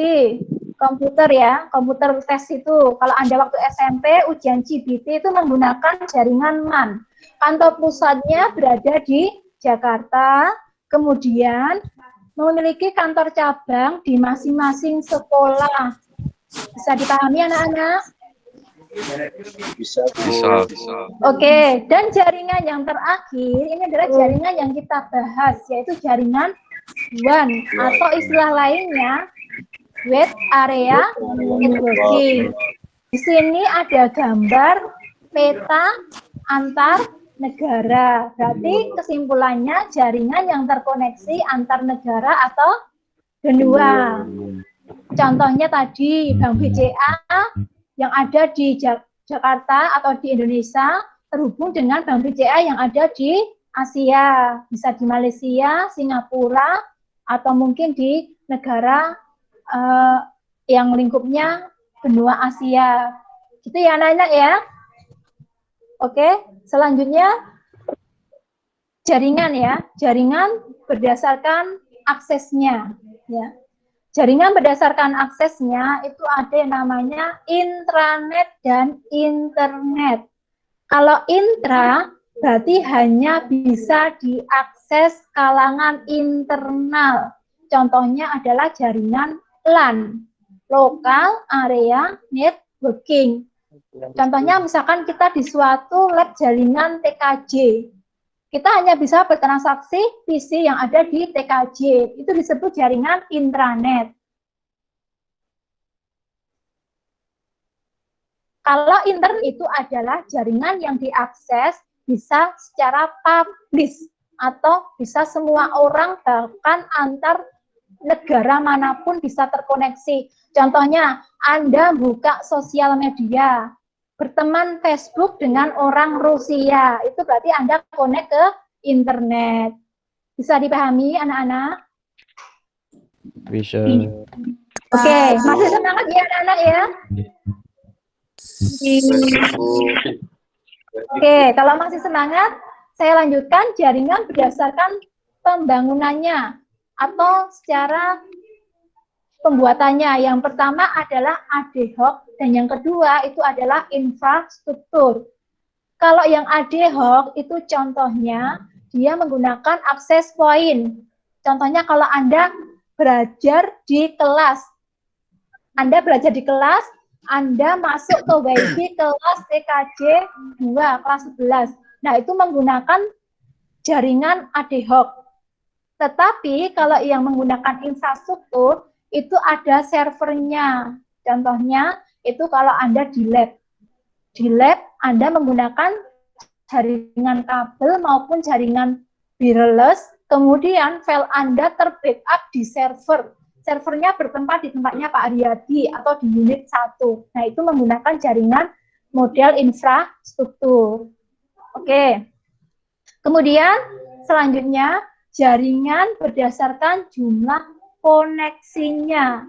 komputer ya, komputer tes itu. Kalau Anda waktu SMP, ujian CBT itu menggunakan jaringan MAN. Kantor pusatnya berada di Jakarta, kemudian memiliki kantor cabang di masing-masing sekolah. Bisa dipahami anak-anak? Bisa. Oke, dan jaringan yang terakhir ini adalah jaringan yang kita bahas, yaitu jaringan WAN atau istilah lainnya Wide Area Networking. Di sini ada gambar peta antar negara. Berarti kesimpulannya jaringan yang terkoneksi antar negara atau benua. Contohnya tadi Bank BCA yang ada di Jakarta atau di Indonesia terhubung dengan Bank BCA yang ada di Asia, bisa di Malaysia, Singapura, atau mungkin di negara yang lingkupnya benua Asia. Gitu ya anak-anak ya. Oke, selanjutnya jaringan ya. Jaringan berdasarkan aksesnya ya. Jaringan berdasarkan aksesnya itu ada yang namanya intranet dan internet. Kalau intra berarti hanya bisa diakses kalangan internal. Contohnya adalah jaringan LAN, Local Area Networking. Contohnya misalkan kita di suatu lab jaringan TKJ. Kita hanya bisa bertransaksi PC yang ada di TKJ. Itu disebut jaringan intranet. Kalau internet itu adalah jaringan yang diakses bisa secara publis atau bisa semua orang bahkan antar negara manapun bisa terkoneksi. Contohnya, Anda buka sosial media, berteman Facebook dengan orang Rusia, itu berarti Anda connect ke internet. Bisa dipahami anak-anak? Bisa. Oke, masih semangat ya anak-anak ya? Oke, kalau masih semangat, saya lanjutkan jaringan berdasarkan pembangunannya atau secara pembuatannya. Yang pertama adalah ad hoc dan yang kedua itu adalah infrastruktur. Kalau yang ad hoc itu contohnya dia menggunakan access point. Contohnya kalau Anda belajar di kelas. Anda belajar di kelas, Anda masuk ke WiFi kelas TKJ 2, kelas 11. Nah, itu menggunakan jaringan ad hoc. Tetapi kalau yang menggunakan infrastruktur, itu ada servernya. Contohnya, itu kalau Anda di lab. Di lab, Anda menggunakan jaringan kabel maupun jaringan wireless, kemudian file Anda terbackup di server. Servernya bertempat di tempatnya Pak Aryadi atau di unit 1. Nah, itu menggunakan jaringan model infrastruktur. Oke. Kemudian, selanjutnya, jaringan berdasarkan jumlah koneksinya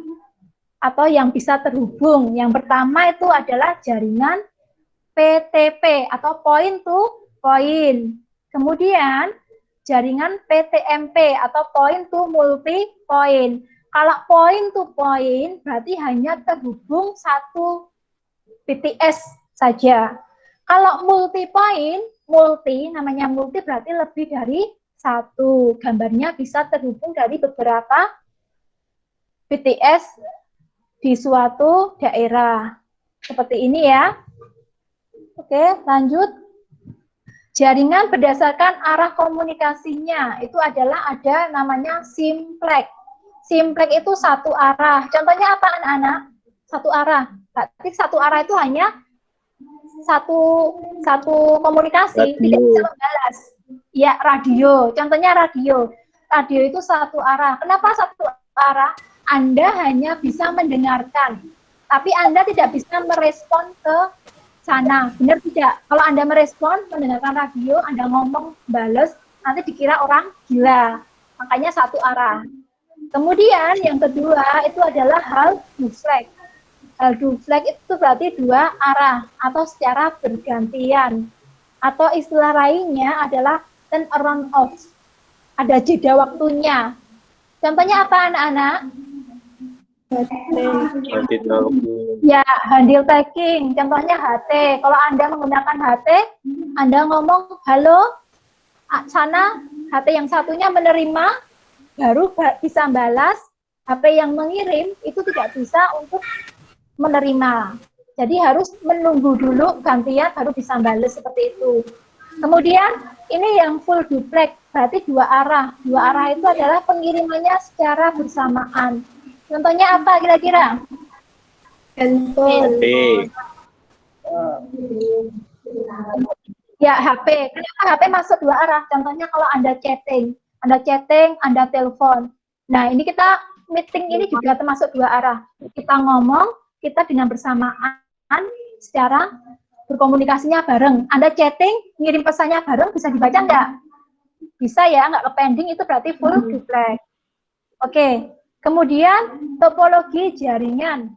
atau yang bisa terhubung. Yang pertama itu adalah jaringan PTP atau point to point. Kemudian jaringan PTMP atau point to multi point. Kalau point to point berarti hanya terhubung satu BTS saja. Kalau multi point, namanya multi berarti lebih dari satu. Gambarnya bisa terhubung dari beberapa BTS di suatu daerah. Seperti ini ya. Oke, lanjut. Jaringan berdasarkan arah komunikasinya itu adalah ada namanya simplex. Simplex itu satu arah. Contohnya apa anak-anak? Satu arah. Berarti satu arah itu hanya satu komunikasi, tidak bisa membalas. Ya, radio. Contohnya radio. Radio itu satu arah. Kenapa satu arah? Anda hanya bisa mendengarkan, tapi Anda tidak bisa merespon ke sana. Benar tidak? Kalau Anda merespon, mendengarkan radio, Anda ngomong, bales, nanti dikira orang gila. Makanya satu arah. Kemudian yang kedua itu adalah hal duplex. Hal duplex itu berarti dua arah atau secara bergantian. Atau istilah lainnya adalah turn around off. Ada jeda waktunya. Contohnya apa anak-anak? Ya, handle taking. Contohnya HT. Kalau Anda menggunakan HT, Anda ngomong, halo, sana HT yang satunya menerima, baru bisa balas. HP yang mengirim itu tidak bisa untuk menerima. Jadi harus menunggu dulu gantian baru bisa balas seperti itu. Kemudian ini yang full duplex, berarti dua arah. Dua arah itu adalah pengirimannya secara bersamaan. Contohnya apa kira-kira? Handphone. Ya, HP. Kenapa HP masuk dua arah? Contohnya kalau Anda chatting, Anda telepon. Nah, ini kita meeting ini juga termasuk dua arah. Kita ngomong, kita dengan bersamaan secara berkomunikasinya bareng. Anda chatting, ngirim pesannya bareng, bisa dibaca enggak? Bisa ya, enggak ke pending, itu berarti full duplex. Oke. Kemudian topologi jaringan.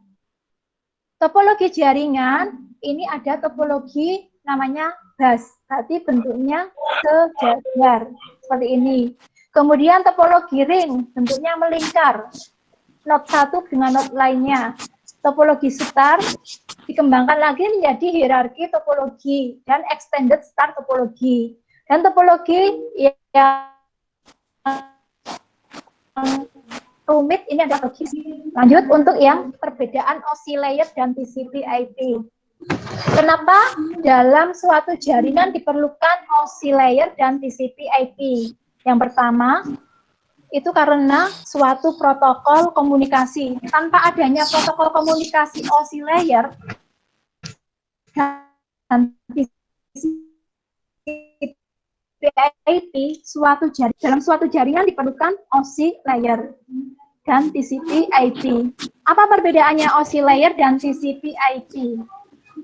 Topologi jaringan ini ada topologi namanya bus, berarti bentuknya sejajar seperti ini. Kemudian topologi ring, bentuknya melingkar. Node satu dengan node lainnya. Topologi star dikembangkan lagi menjadi hierarki topologi dan extended star topologi. Dan topologi yang rumit ini ada logis. Lanjut untuk yang perbedaan OSI layer dan TCP/IP. Kenapa dalam suatu jaringan diperlukan OSI layer dan TCP/IP? Yang pertama, itu karena suatu protokol komunikasi. Tanpa adanya protokol komunikasi OSI layer dan TCP/IP, dalam suatu jaringan diperlukan OSI layer dan TCP/IP. Apa perbedaannya OSI layer dan TCP/IP?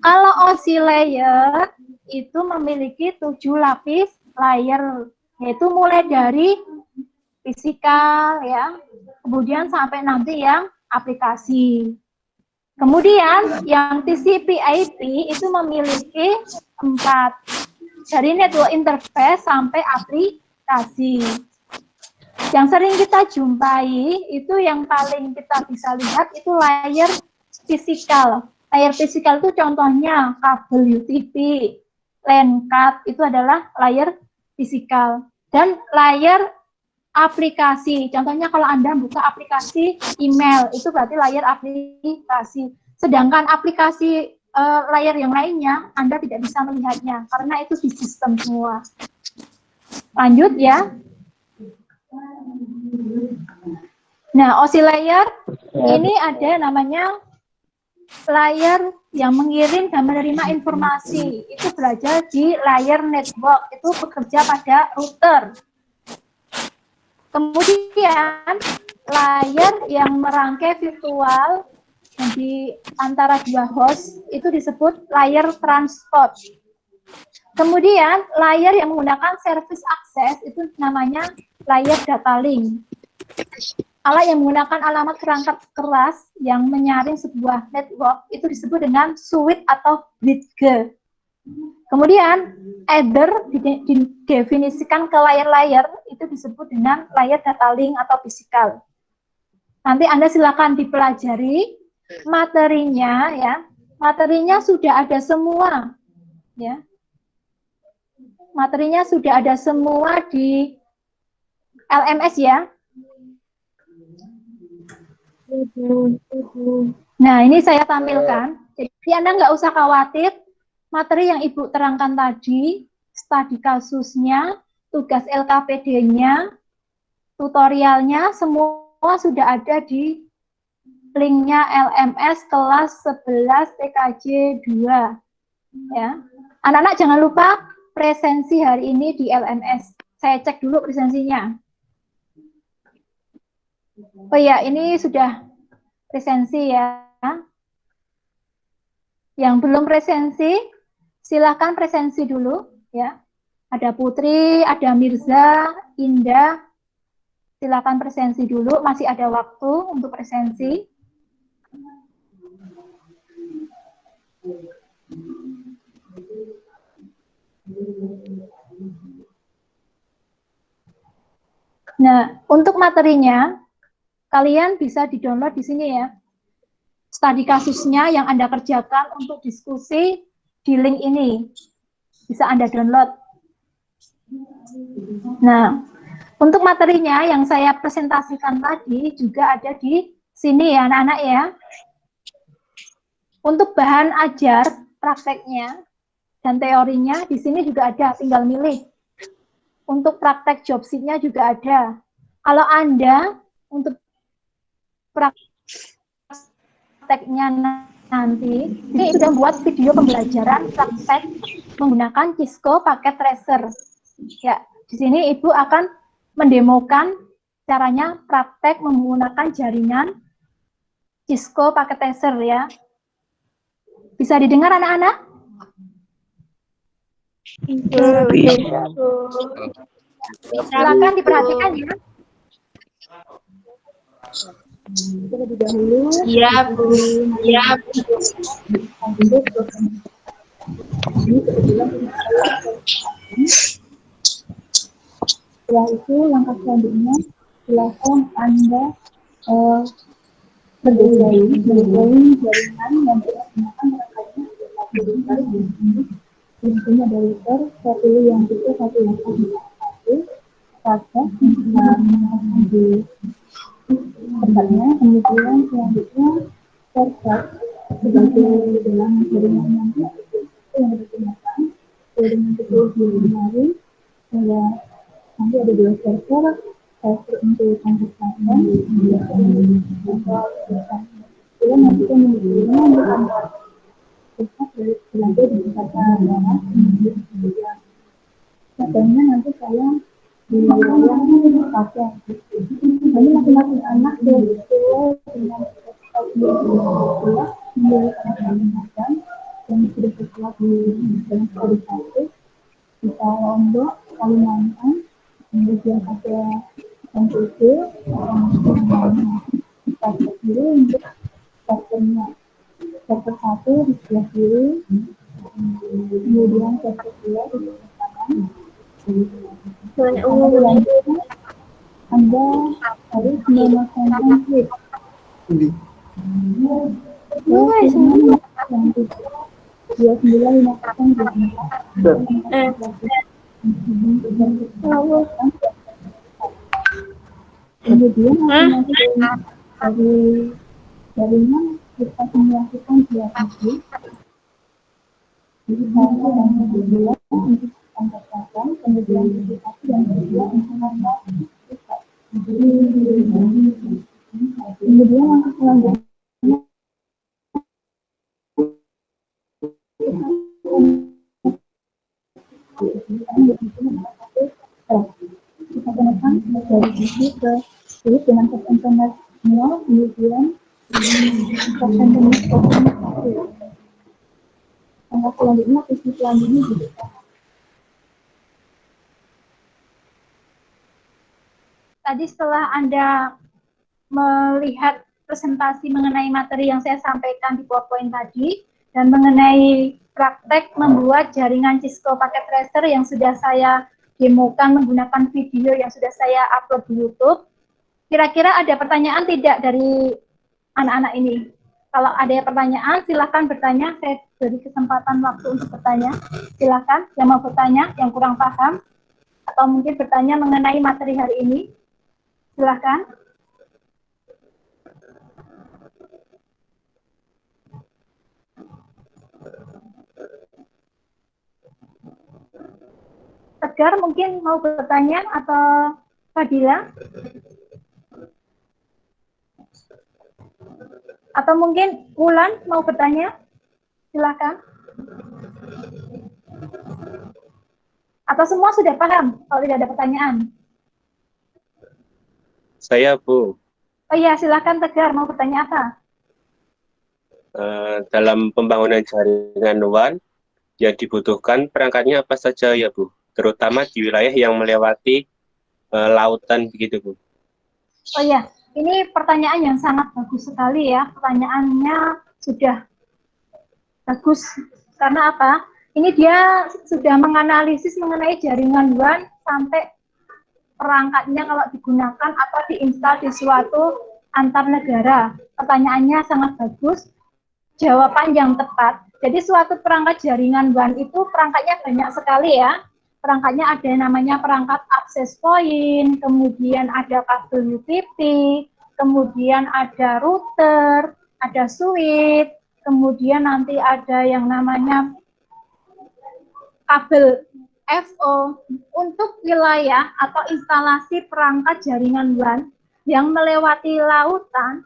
Kalau OSI layer itu memiliki 7 lapis layer, yaitu mulai dari fisikal ya, kemudian sampai nanti yang aplikasi. Kemudian yang TCP/IP itu memiliki 4, dari network interface sampai aplikasi. Yang sering kita jumpai itu yang paling kita bisa lihat itu layer fisikal. Layer fisikal itu contohnya kabel UTP, LAN card itu adalah layer fisikal. Dan layer aplikasi, contohnya kalau Anda buka aplikasi email, itu berarti layer aplikasi. Sedangkan aplikasi layer yang lainnya, Anda tidak bisa melihatnya, karena itu di sistem semua. Lanjut ya. Nah, OSI layer, ini ada namanya layer yang mengirim dan menerima informasi. Itu berada di layer network, itu bekerja pada router. Kemudian layer yang merangkai virtual di antara dua host itu disebut layer transport. Kemudian layer yang menggunakan service access itu namanya layer data link. Alat yang menggunakan alamat perangkat keras yang menyaring sebuah network itu disebut dengan switch atau bridge. Kemudian either didefinisikan ke layar-layar itu disebut dengan layar data link atau fisikal. Nanti Anda silakan dipelajari materinya ya. Materinya sudah ada semua ya. Materinya sudah ada semua di LMS ya. Nah, ini saya tampilkan. Jadi Anda nggak usah khawatir, materi yang Ibu terangkan tadi, studi kasusnya, tugas LKPD-nya, tutorialnya, semua sudah ada di linknya LMS kelas 11 TKJ 2. Ya. Anak-anak jangan lupa presensi hari ini di LMS. Saya cek dulu presensinya. Oh ya, ini sudah presensi ya. Yang belum presensi, silakan presensi dulu ya. Ada Putri, ada Mirza, Indah. Silakan presensi dulu, masih ada waktu untuk presensi. Nah, untuk materinya kalian bisa di-download di sini ya. Studi kasusnya yang Anda kerjakan untuk diskusi di link ini. Bisa Anda download. Nah, untuk materinya yang saya presentasikan tadi juga ada di sini ya anak-anak ya. Untuk bahan ajar, prakteknya, dan teorinya di sini juga ada, tinggal milih. Untuk praktek job sheet-nya juga ada. Kalau Anda untuk prakteknya nanti, ini sudah buat video pembelajaran praktek menggunakan Cisco paket tracer. Ya, di sini Ibu akan mendemokan caranya praktek menggunakan jaringan Cisco paket tracer ya. Bisa didengar anak-anak? Silakan diperhatikan ya. Terlebih dahulu. Siap. Setelah itu langkah selanjutnya silakan Anda mendesain jaringan yang digunakan Intinya dari saya pilih yang itu satu yang satu di tempatnya, kemudian selanjutnya server sebagai dalam jaringan nanti yang digunakan jaringan itu dihubungi sehingga nanti ada dua server untuk konsultan kemudian nanti kemudiannya untuk pusat dari belajar di pusat daerah kemudian katanya nanti saya di wilayah pakai ini masing-masing anak sesuai dengan sekolah mulai macam yang sudah sekolah di dalam sekolah satu kita Lombok Kalimantan kemudian ada NTT kita dulu untuk sektornya sektor satu di sebelah kiri kemudian sektor dua di sebelah kanan. Selanjutnya Anda harus memasangkan chip. Kemudian dari jaringan kita simulasikan dua kali. Jadi satu dan kedua untuk kontak kemudian aplikasi yang kedua untuk kontak. Kemudian langkah selanjutnya kita gunakan dari sini ke sini dengan tab internet nol kemudian tab internet satu. Langkah selanjutnya visi selanjutnya juga. Tadi setelah Anda melihat presentasi mengenai materi yang saya sampaikan di PowerPoint tadi dan mengenai praktek membuat jaringan Cisco paket tracer yang sudah saya demokan menggunakan video yang sudah saya upload di YouTube. Kira-kira ada pertanyaan tidak dari anak-anak ini? Kalau ada pertanyaan, silakan bertanya. Saya beri kesempatan waktu untuk bertanya. Silakan yang mau bertanya, yang kurang paham, atau mungkin bertanya mengenai materi hari ini. Silakan. Tegar mungkin mau bertanya atau Fadila? Atau mungkin Wulan mau bertanya? Silakan. Atau semua sudah paham kalau tidak ada pertanyaan? Saya, Bu. Oh iya, silakan Tegar mau bertanya apa? Dalam pembangunan jaringan WAN yang dibutuhkan perangkatnya apa saja ya, Bu? Terutama di wilayah yang melewati lautan begitu, Bu. Oh iya, ini pertanyaan yang sangat bagus sekali ya. Pertanyaannya sudah bagus. Karena apa? Ini dia sudah menganalisis mengenai jaringan WAN sampai perangkatnya kalau digunakan atau diinstal di suatu antar negara. Pertanyaannya sangat bagus. Jawaban yang tepat. Jadi suatu perangkat jaringan WAN itu perangkatnya banyak sekali ya. Perangkatnya ada yang namanya perangkat access point, kemudian ada kabel UTP, kemudian ada router, ada switch, kemudian nanti ada yang namanya kabel FO. Untuk wilayah atau instalasi perangkat jaringan WAN yang melewati lautan,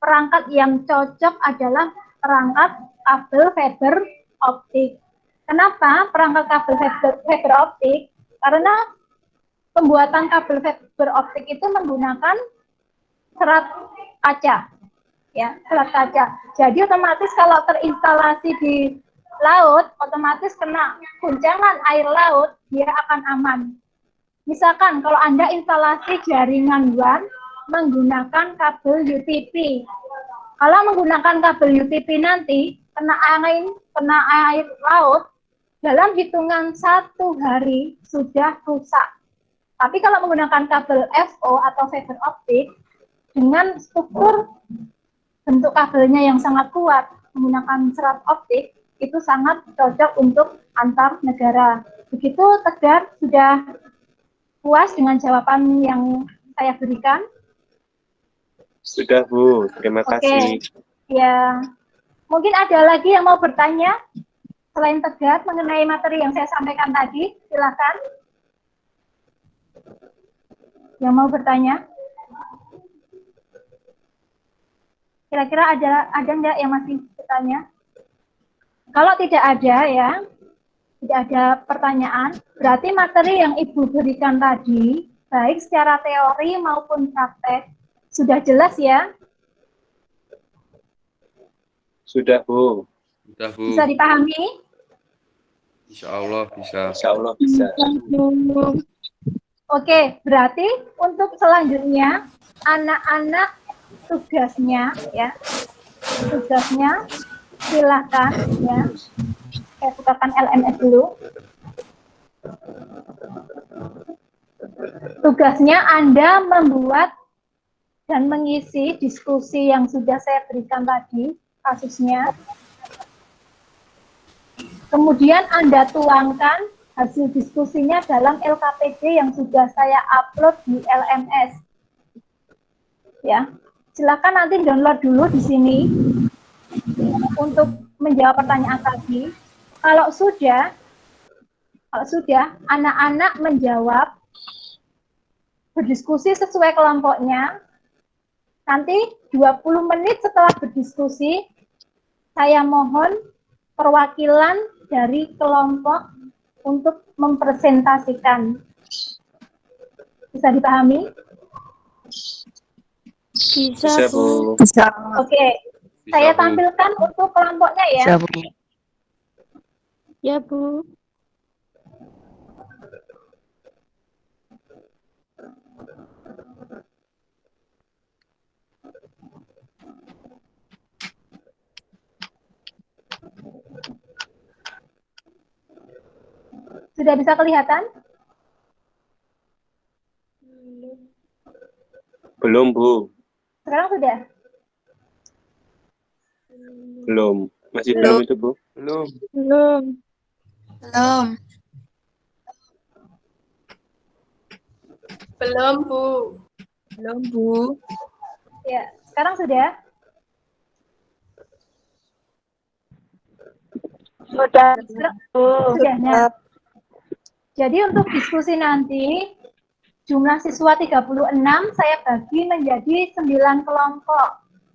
perangkat yang cocok adalah perangkat kabel fiber optik. Kenapa perangkat kabel fiber optik? Karena pembuatan kabel fiber optik itu menggunakan serat kaca, ya, serat kaca. Jadi otomatis kalau terinstalasi di laut, otomatis kena guncangan air laut, dia akan aman. Misalkan kalau Anda instalasi jaringan WAN menggunakan kabel UTP. Kalau menggunakan kabel UTP nanti kena air laut, dalam hitungan 1 hari sudah rusak. Tapi kalau menggunakan kabel FO atau fiber optik, dengan struktur bentuk kabelnya yang sangat kuat, menggunakan serat optik, itu sangat cocok untuk antar negara. Begitu Tegar, sudah puas dengan jawaban yang saya berikan? Sudah, Bu. Terima kasih. Ya, mungkin ada lagi yang mau bertanya selain Tegar mengenai materi yang saya sampaikan tadi. Silakan. Yang mau bertanya? Kira-kira ada nggak yang masih bertanya? Kalau tidak ada ya, tidak ada pertanyaan, berarti materi yang Ibu berikan tadi, baik secara teori maupun praktek, sudah jelas ya? Sudah, Bu. Sudah, Bu. Bisa dipahami? Insya Allah bisa. Insya Allah bisa. Oke, berarti untuk selanjutnya, anak-anak tugasnya, ya, tugasnya silakan, ya. Saya bukakan LMS dulu. Tugasnya Anda membuat dan mengisi diskusi yang sudah saya berikan tadi, kasusnya. Kemudian Anda tuangkan hasil diskusinya dalam LKPD yang sudah saya upload di LMS. Ya, silakan nanti download dulu di sini untuk menjawab pertanyaan tadi. Kalau sudah anak-anak menjawab, berdiskusi sesuai kelompoknya, nanti 20 menit setelah berdiskusi, saya mohon perwakilan dari kelompok untuk mempresentasikan. Bisa dipahami? Bisa, Bu. Oke, Bisa, saya Bu. tampilkan untuk kelompoknya ya. Ya, Bu. Sudah bisa kelihatan? Belum, Bu. Sekarang sudah? Belum. Masih belum itu, Bu. Belum. Belum. Belum. Belum, Bu. Belum, Bu. Ya, sekarang sudah? Sudah. Sudah. Nah, jadi untuk diskusi nanti, jumlah siswa 36 saya bagi menjadi 9 kelompok.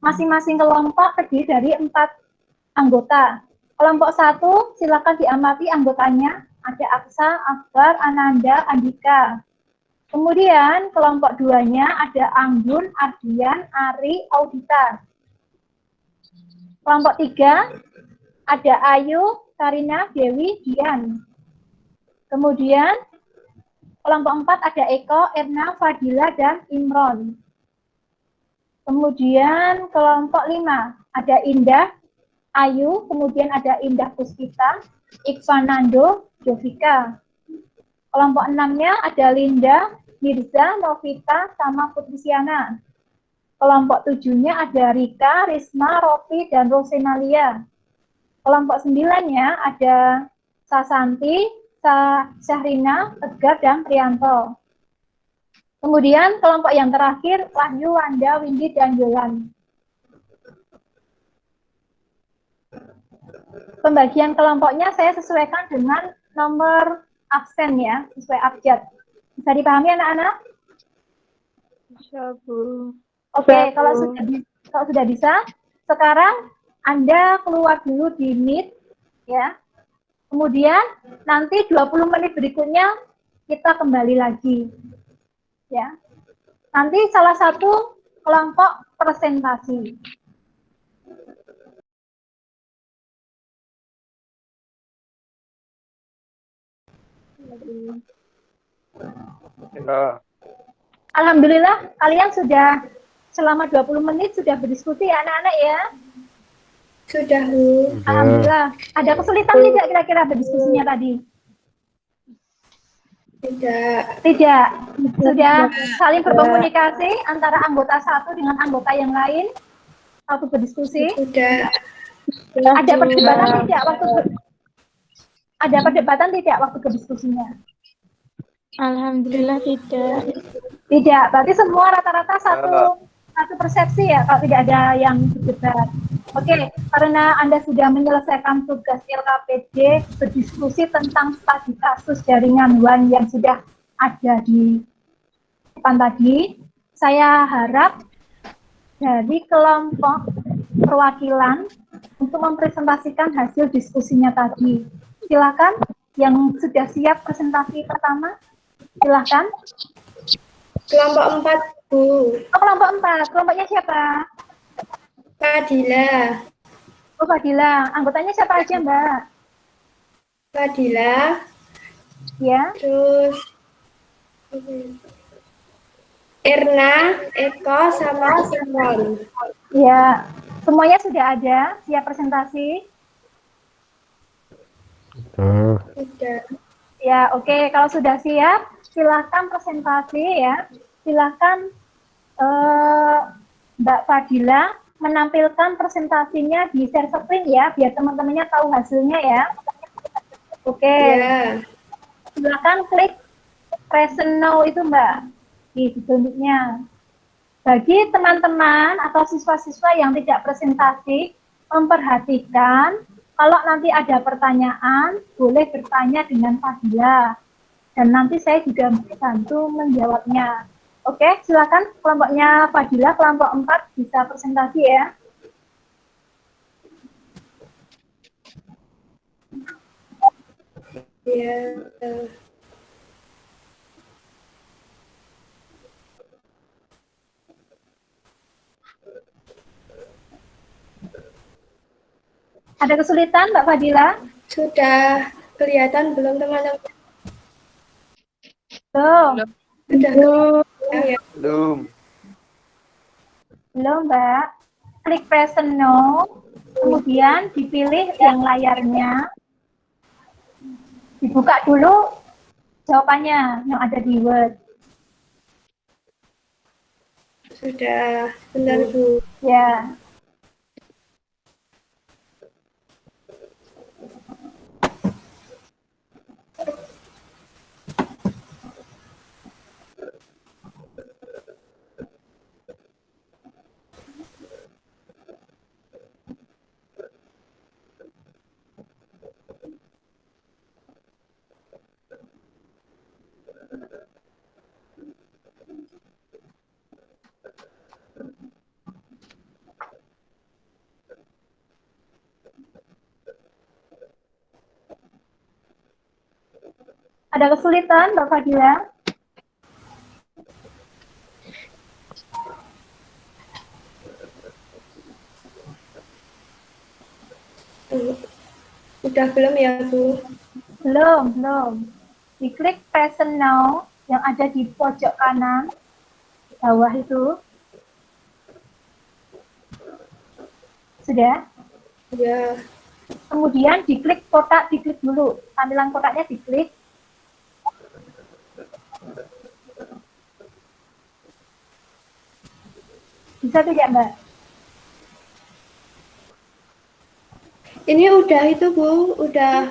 Masing-masing kelompok terdiri dari 4 anggota. Kelompok 1, silakan diamati anggotanya. Ada Aksa, Akbar, Ananda, Andika. Kemudian kelompok 2-nya ada Anggun, Ardian, Ari, Audita. Kelompok 3 ada Ayu, Karina, Dewi, Dian. Kemudian kelompok 4 ada Eko, Erna, Fadila, dan Imron. Kemudian kelompok 5 ada Indah, Ayu, kemudian ada Indah Puspita, Ikvanando, Jovika. Kelompok 6-nya ada Linda, Mirza, Novita, sama Putrisiana. Kelompok 7-nya ada Rika, Risma, Rofi, dan Rosenalia. Kelompok 9-nya ada Sasanti, Syahrina, Tegar, dan Prianto. Kemudian kelompok yang terakhir Wahyu, Wanda, Windy, dan Yolan. Pembagian kelompoknya saya sesuaikan dengan nomor absen ya, sesuai abjad. Bisa dipahami anak-anak? Bisa, Bu. Oke, kalau sudah bisa, sekarang Anda keluar dulu di Meet ya. Kemudian nanti 20 menit berikutnya kita kembali lagi. Ya. Nanti salah satu kelompok presentasi. Ya. Alhamdulillah kalian sudah selama 20 menit sudah berdiskusi ya anak-anak ya. Sudah, Bu. Alhamdulillah. Ada kesulitan tidak kira-kira berdiskusinya tadi? Tidak. Tidak. Sudah saling berkomunikasi antara anggota satu dengan anggota yang lain waktu berdiskusi? Sudah. Ada perdebatan tidak waktu berdiskusinya? Alhamdulillah tidak. Tidak. Berarti semua rata-rata satu persepsi ya kalau tidak ada yang berdebat. Oke, karena Anda sudah menyelesaikan tugas LKPD berdiskusi tentang studi kasus jaringan WAN yang sudah ada di depan tadi, saya harap dari kelompok perwakilan untuk mempresentasikan hasil diskusinya tadi. Silakan yang sudah siap presentasi pertama, silakan. Kelompok 4, Bu. Oh, kelompok 4, kelompoknya siapa? Fadila. Oh, Fadila. Anggotanya siapa aja, Mbak? Fadila. Ya. Terus Erna, Eko, sama Simon. Ya. Semuanya sudah ada, siap presentasi? Sudah. Ya, oke. Kalau sudah siap, silakan presentasi ya. Silakan Mbak Fadila menampilkan presentasinya di share screen ya, biar teman-temannya tahu hasilnya ya. Oke. Ya. Silakan klik present now itu Mbak di Google-nya. Bagi teman-teman atau siswa-siswa yang tidak presentasi, memperhatikan kalau nanti ada pertanyaan, boleh bertanya dengan Fadila. Dan nanti saya juga bantu menjawabnya. Oke, silakan kelompoknya Fadila, kelompok 4 bisa presentasi ya. Ya. Ada kesulitan Mbak Fadila? Sudah kelihatan belum teman-teman? Belum. Sudah. Ya. Belum. Belum Mbak. Klik present now, kemudian dipilih yang layarnya. Dibuka dulu jawabannya yang ada di Word. Sudah, benar Bu. Ya. Ada kesulitan, Mbak Fadila? Udah belum ya Bu? Belum. Diklik present now yang ada di pojok kanan bawah itu. Sudah? Ya. Kemudian diklik kotak, diklik dulu. Tampilan kotaknya diklik. Bisa tidak, Mbak? Ini udah itu Bu, udah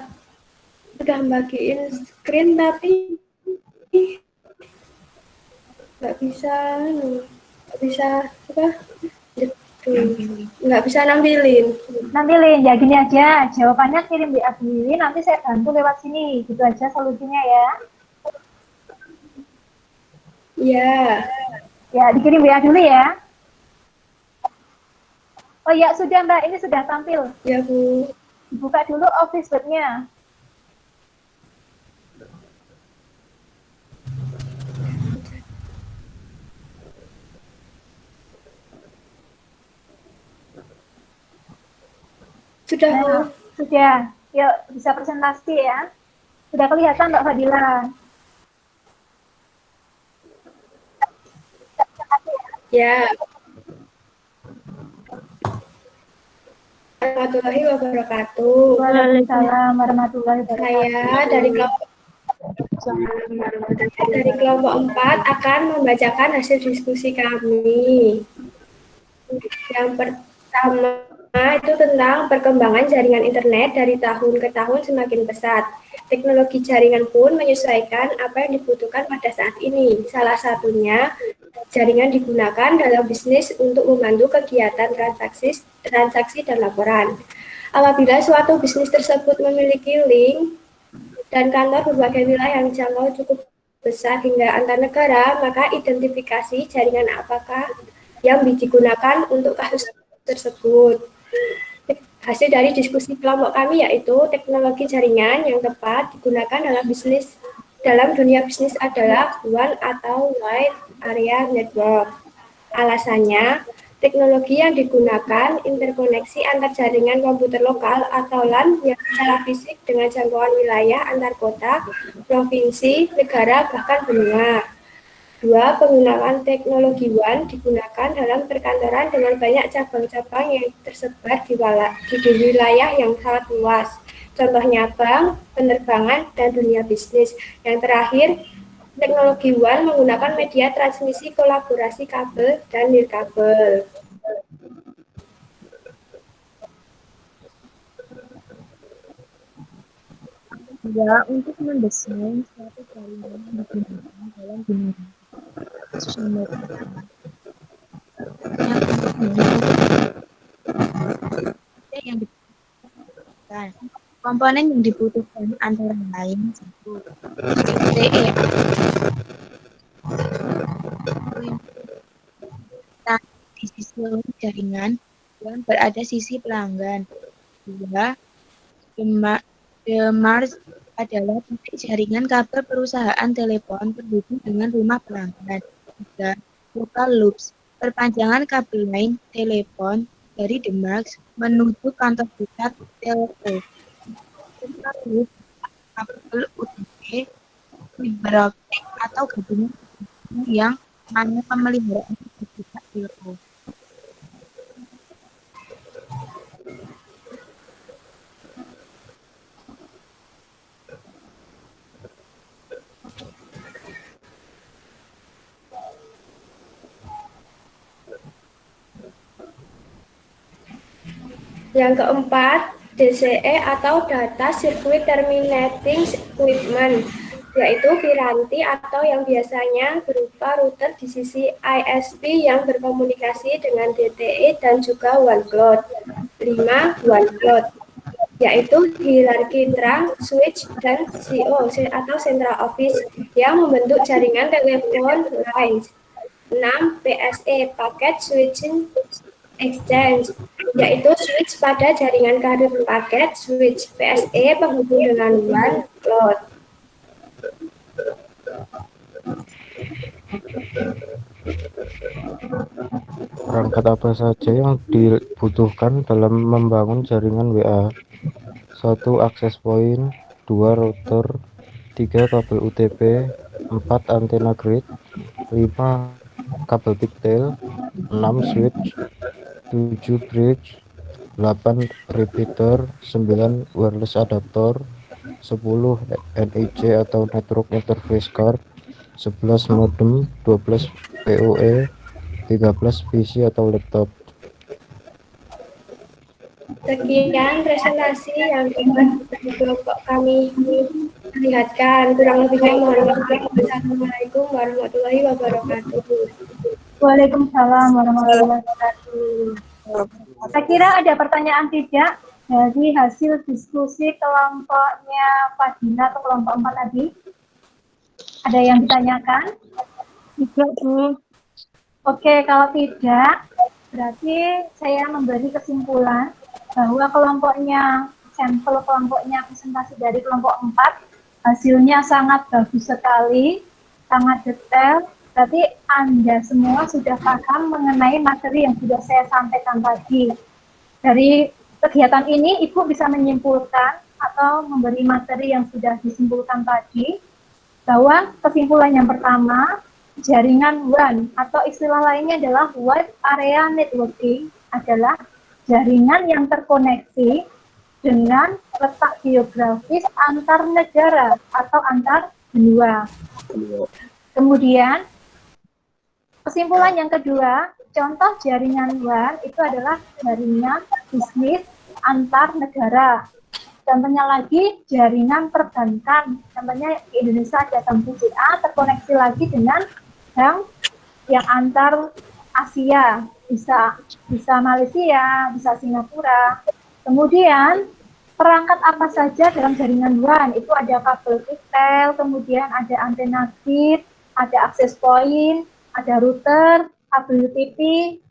bagiin screen tapi nggak bisa apa? Nggak bisa nampilin. Nampilin, ya gini aja. Jawabannya kirim di admin, nanti saya bantu lewat sini. Gitu aja solusinya ya. Iya. Ya, dikirim WA dulu ya. Oh ya, sudah Mbak, ini sudah tampil. Ya Bu. Buka dulu Office Word-nya. Sudah Bu. Nah, sudah. Yuk, bisa presentasi ya. Sudah kelihatan Mbak Fadila. Ya. Warahmatullahi wabarakatuh. Waalaikumsalam warahmatullahi wabarakatuh. Saya dari kelompok 4 akan membacakan hasil diskusi kami. Yang pertama itu tentang perkembangan jaringan internet dari tahun ke tahun semakin pesat. Teknologi jaringan pun menyesuaikan apa yang dibutuhkan pada saat ini. Salah satunya, jaringan digunakan dalam bisnis untuk membantu kegiatan transaksi dan laporan. Apabila suatu bisnis tersebut memiliki link dan kantor berbagai wilayah yang jangkau cukup besar hingga antar negara, maka identifikasi jaringan apakah yang digunakan untuk kasus tersebut. Hasil dari diskusi kelompok kami yaitu teknologi jaringan yang tepat digunakan dalam dunia bisnis adalah one atau wide area network. Alasannya, teknologi yang digunakan interkoneksi antar jaringan komputer lokal atau LAN yang secara fisik dengan jangkauan wilayah antar kota, provinsi, negara, bahkan benua. 2. Penggunaan teknologi WAN digunakan dalam perkantoran dengan banyak cabang-cabang yang tersebar di wilayah yang sangat luas. Contohnya bank, penerbangan, dan dunia bisnis. Yang terakhir, teknologi WAN menggunakan media transmisi kolaborasi kabel dan nirkabel. Ya, untuk mendesain suatu jaringan yang digunakan dalam dunia sumber yang dibutuhkan. Komponen yang dibutuhkan antara lain satu LTE di sisi jaringan yang berada sisi pelanggan. 2. Demarc adalah titik jaringan kabel perusahaan telepon terhubung dengan rumah pelanggan. 3. Local loops, perpanjangan kabel line telepon dari Demarc menuju kantor pusat telco. Local loop, kabel UDP, fiber optik atau gabungan yang mana pemeliharaan pusat telco. Yang keempat, DCE atau Data Circuit Terminating Equipment, yaitu piranti atau yang biasanya berupa router di sisi ISP yang berkomunikasi dengan DTE dan juga one cloud. 5. One cloud, yaitu hierarki trunk, switch, dan CO atau central office yang membentuk jaringan telepon lines. 6. PSE, Packet Switching Exchange, yaitu switch pada jaringan karir paket switch. PSE penghubung dengan one cloud. Perangkat apa saja yang dibutuhkan dalam membangun jaringan WA? 1. Akses point, 2. Router, 3. Kabel UTP, 4. Antena grid, 5. Kabel pigtail, 6. Switch, 7. bridge, 8. repeater, 9. wireless adapter, 10. NIC atau network interface card, 11. modem, 12. PoE, 13. PC atau laptop. Sekian presentasi yang dapat kelompok kami lihatkan. Kurang lebihnya mohon maaf. Assalamualaikum warahmatullahi wabarakatuh. Waalaikumsalam warahmatullahi wabarakatuh. Saya kira ada pertanyaan tidak dari hasil diskusi kelompoknya Fadila atau kelompok 4 tadi? Ada yang ditanyakan? Tidak, Bu. Oke, kalau tidak, berarti saya memberi kesimpulan bahwa kelompoknya, sampel kelompoknya presentasi dari kelompok 4, hasilnya sangat bagus sekali, sangat detail. Berarti Anda semua sudah paham mengenai materi yang sudah saya sampaikan tadi. Dari kegiatan ini, Ibu bisa menyimpulkan atau memberi materi yang sudah disimpulkan tadi, bahwa kesimpulan yang pertama, jaringan WAN atau istilah lainnya adalah Wide Area Networking adalah jaringan yang terkoneksi dengan letak geografis antar negara atau antar benua. Kemudian, kesimpulan yang kedua, contoh jaringan WAN itu adalah jaringan bisnis antar negara. Contohnya lagi jaringan perbankan, contohnya di Indonesia ada Bank BCA terkoneksi lagi dengan bank yang antar Asia, bisa Malaysia, bisa Singapura. Kemudian perangkat apa saja dalam jaringan WAN itu ada kabel pigtail, kemudian ada antena grid, ada access point, ada router, kabel UTP,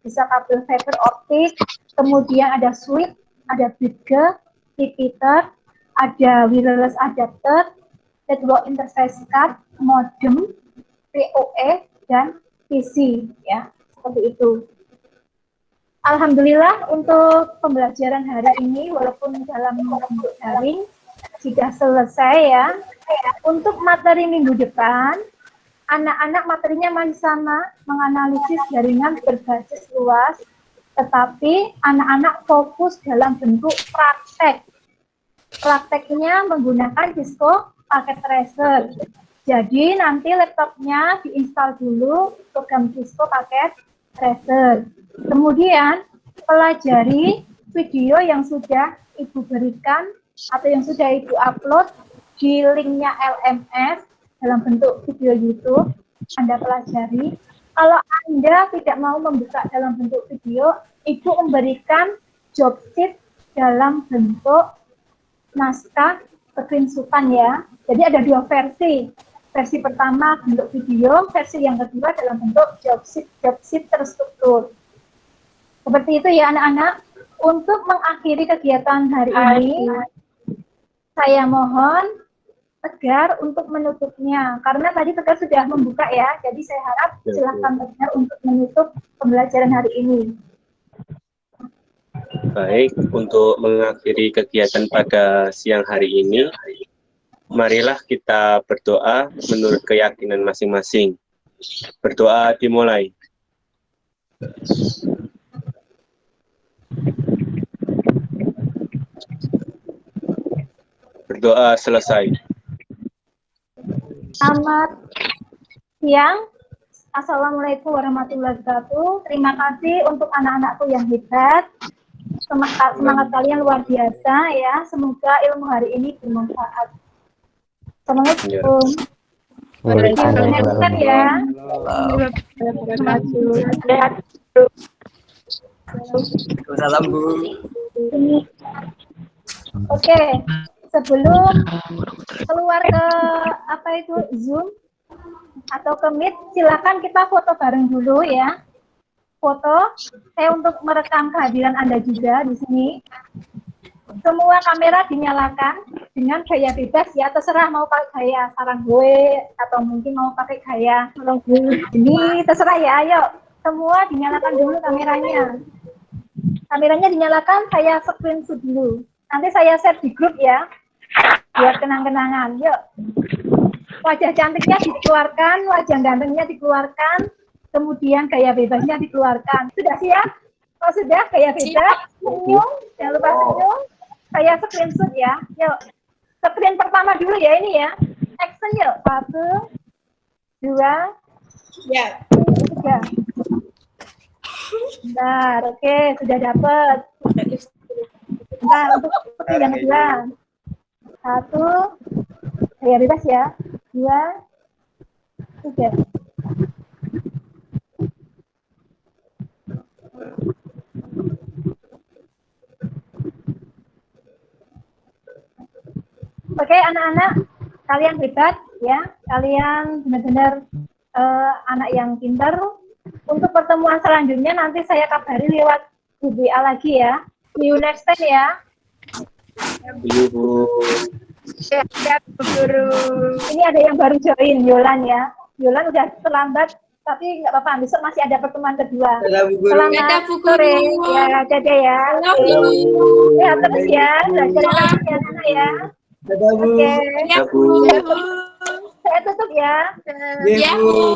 bisa kabel fiber optik, kemudian ada switch, ada bridge, repeater, ada wireless adapter, network interface card, modem, PoE, dan PC, ya, seperti itu. Alhamdulillah untuk pembelajaran hari ini, walaupun dalam bentuk daring, sudah selesai ya. Untuk materi minggu depan, anak-anak materinya masih sama, menganalisis jaringan berbasis luas, tetapi anak-anak fokus dalam bentuk praktek. Prakteknya menggunakan Cisco Packet Tracer. Jadi nanti laptopnya diinstal dulu program Cisco Packet Tracer. Kemudian pelajari video yang sudah Ibu berikan atau yang sudah Ibu upload di linknya LMS dalam bentuk video YouTube. Anda pelajari. Kalau Anda tidak mau membuka dalam bentuk video, Ibu memberikan job sheet dalam bentuk naskah screenshotan ya. Jadi ada dua versi. Versi pertama bentuk video, versi yang kedua dalam bentuk job sheet terstruktur. Seperti itu ya anak-anak. Untuk mengakhiri kegiatan hari ini, saya mohon Tegar untuk menutupnya. Karena tadi Tegar sudah membuka ya, jadi saya harap silakan Tegar untuk menutup pembelajaran hari ini. Baik, untuk mengakhiri kegiatan pada siang hari ini, marilah kita berdoa menurut keyakinan masing-masing. Berdoa dimulai. Berdoa selesai. Selamat siang. Assalamualaikum warahmatullahi wabarakatuh. Terima kasih untuk anak-anakku yang hebat. Semangat kalian luar biasa ya. Semoga ilmu hari ini bermanfaat. Assalamualaikum. Waalaikumsalam. Ya. Salam Bu. Oke, sebelum keluar ke apa itu Zoom atau ke Meet, silakan kita foto bareng dulu ya. Foto, saya untuk merekam kehadiran Anda juga di sini. Semua kamera dinyalakan dengan gaya bebas ya, terserah mau pakai gaya sarang gue atau mungkin mau pakai gaya ini, terserah ya. Ayo, semua dinyalakan dulu kameranya. Kameranya dinyalakan, saya screenshot dulu. Nanti saya share di grup ya, buat kenang-kenangan. Yuk, wajah cantiknya dikeluarkan, wajah gantengnya dikeluarkan, kemudian gaya bebasnya dikeluarkan. Sudah siap? Kalau sudah, gaya bebas, senyum, jangan lupa senyum. Saya screenshot ya. Yuk, screen pertama dulu ya ini ya. Action yuk. 1, 2, Ya. 3. Bentar, oke, sudah dapat. Bentar, untuk screen yang kedua. 1, gaya bebas ya. 2, 3. Oke, anak-anak, kalian hebat ya. Kalian benar-benar anak yang pintar. Untuk pertemuan selanjutnya nanti saya kabari lewat WA lagi ya. See you next time ya. Siap, Guru. Ini ada yang baru join, Yolan ya. Yolan udah terlambat, tapi nggak apa-apa. Besok masih ada pertemuan kedua. Selamat sore. Ya, dadah ya. Ya, terus ya. Belajar ya, anak ya. Oke. Saya tutup ya. Ya, Bu.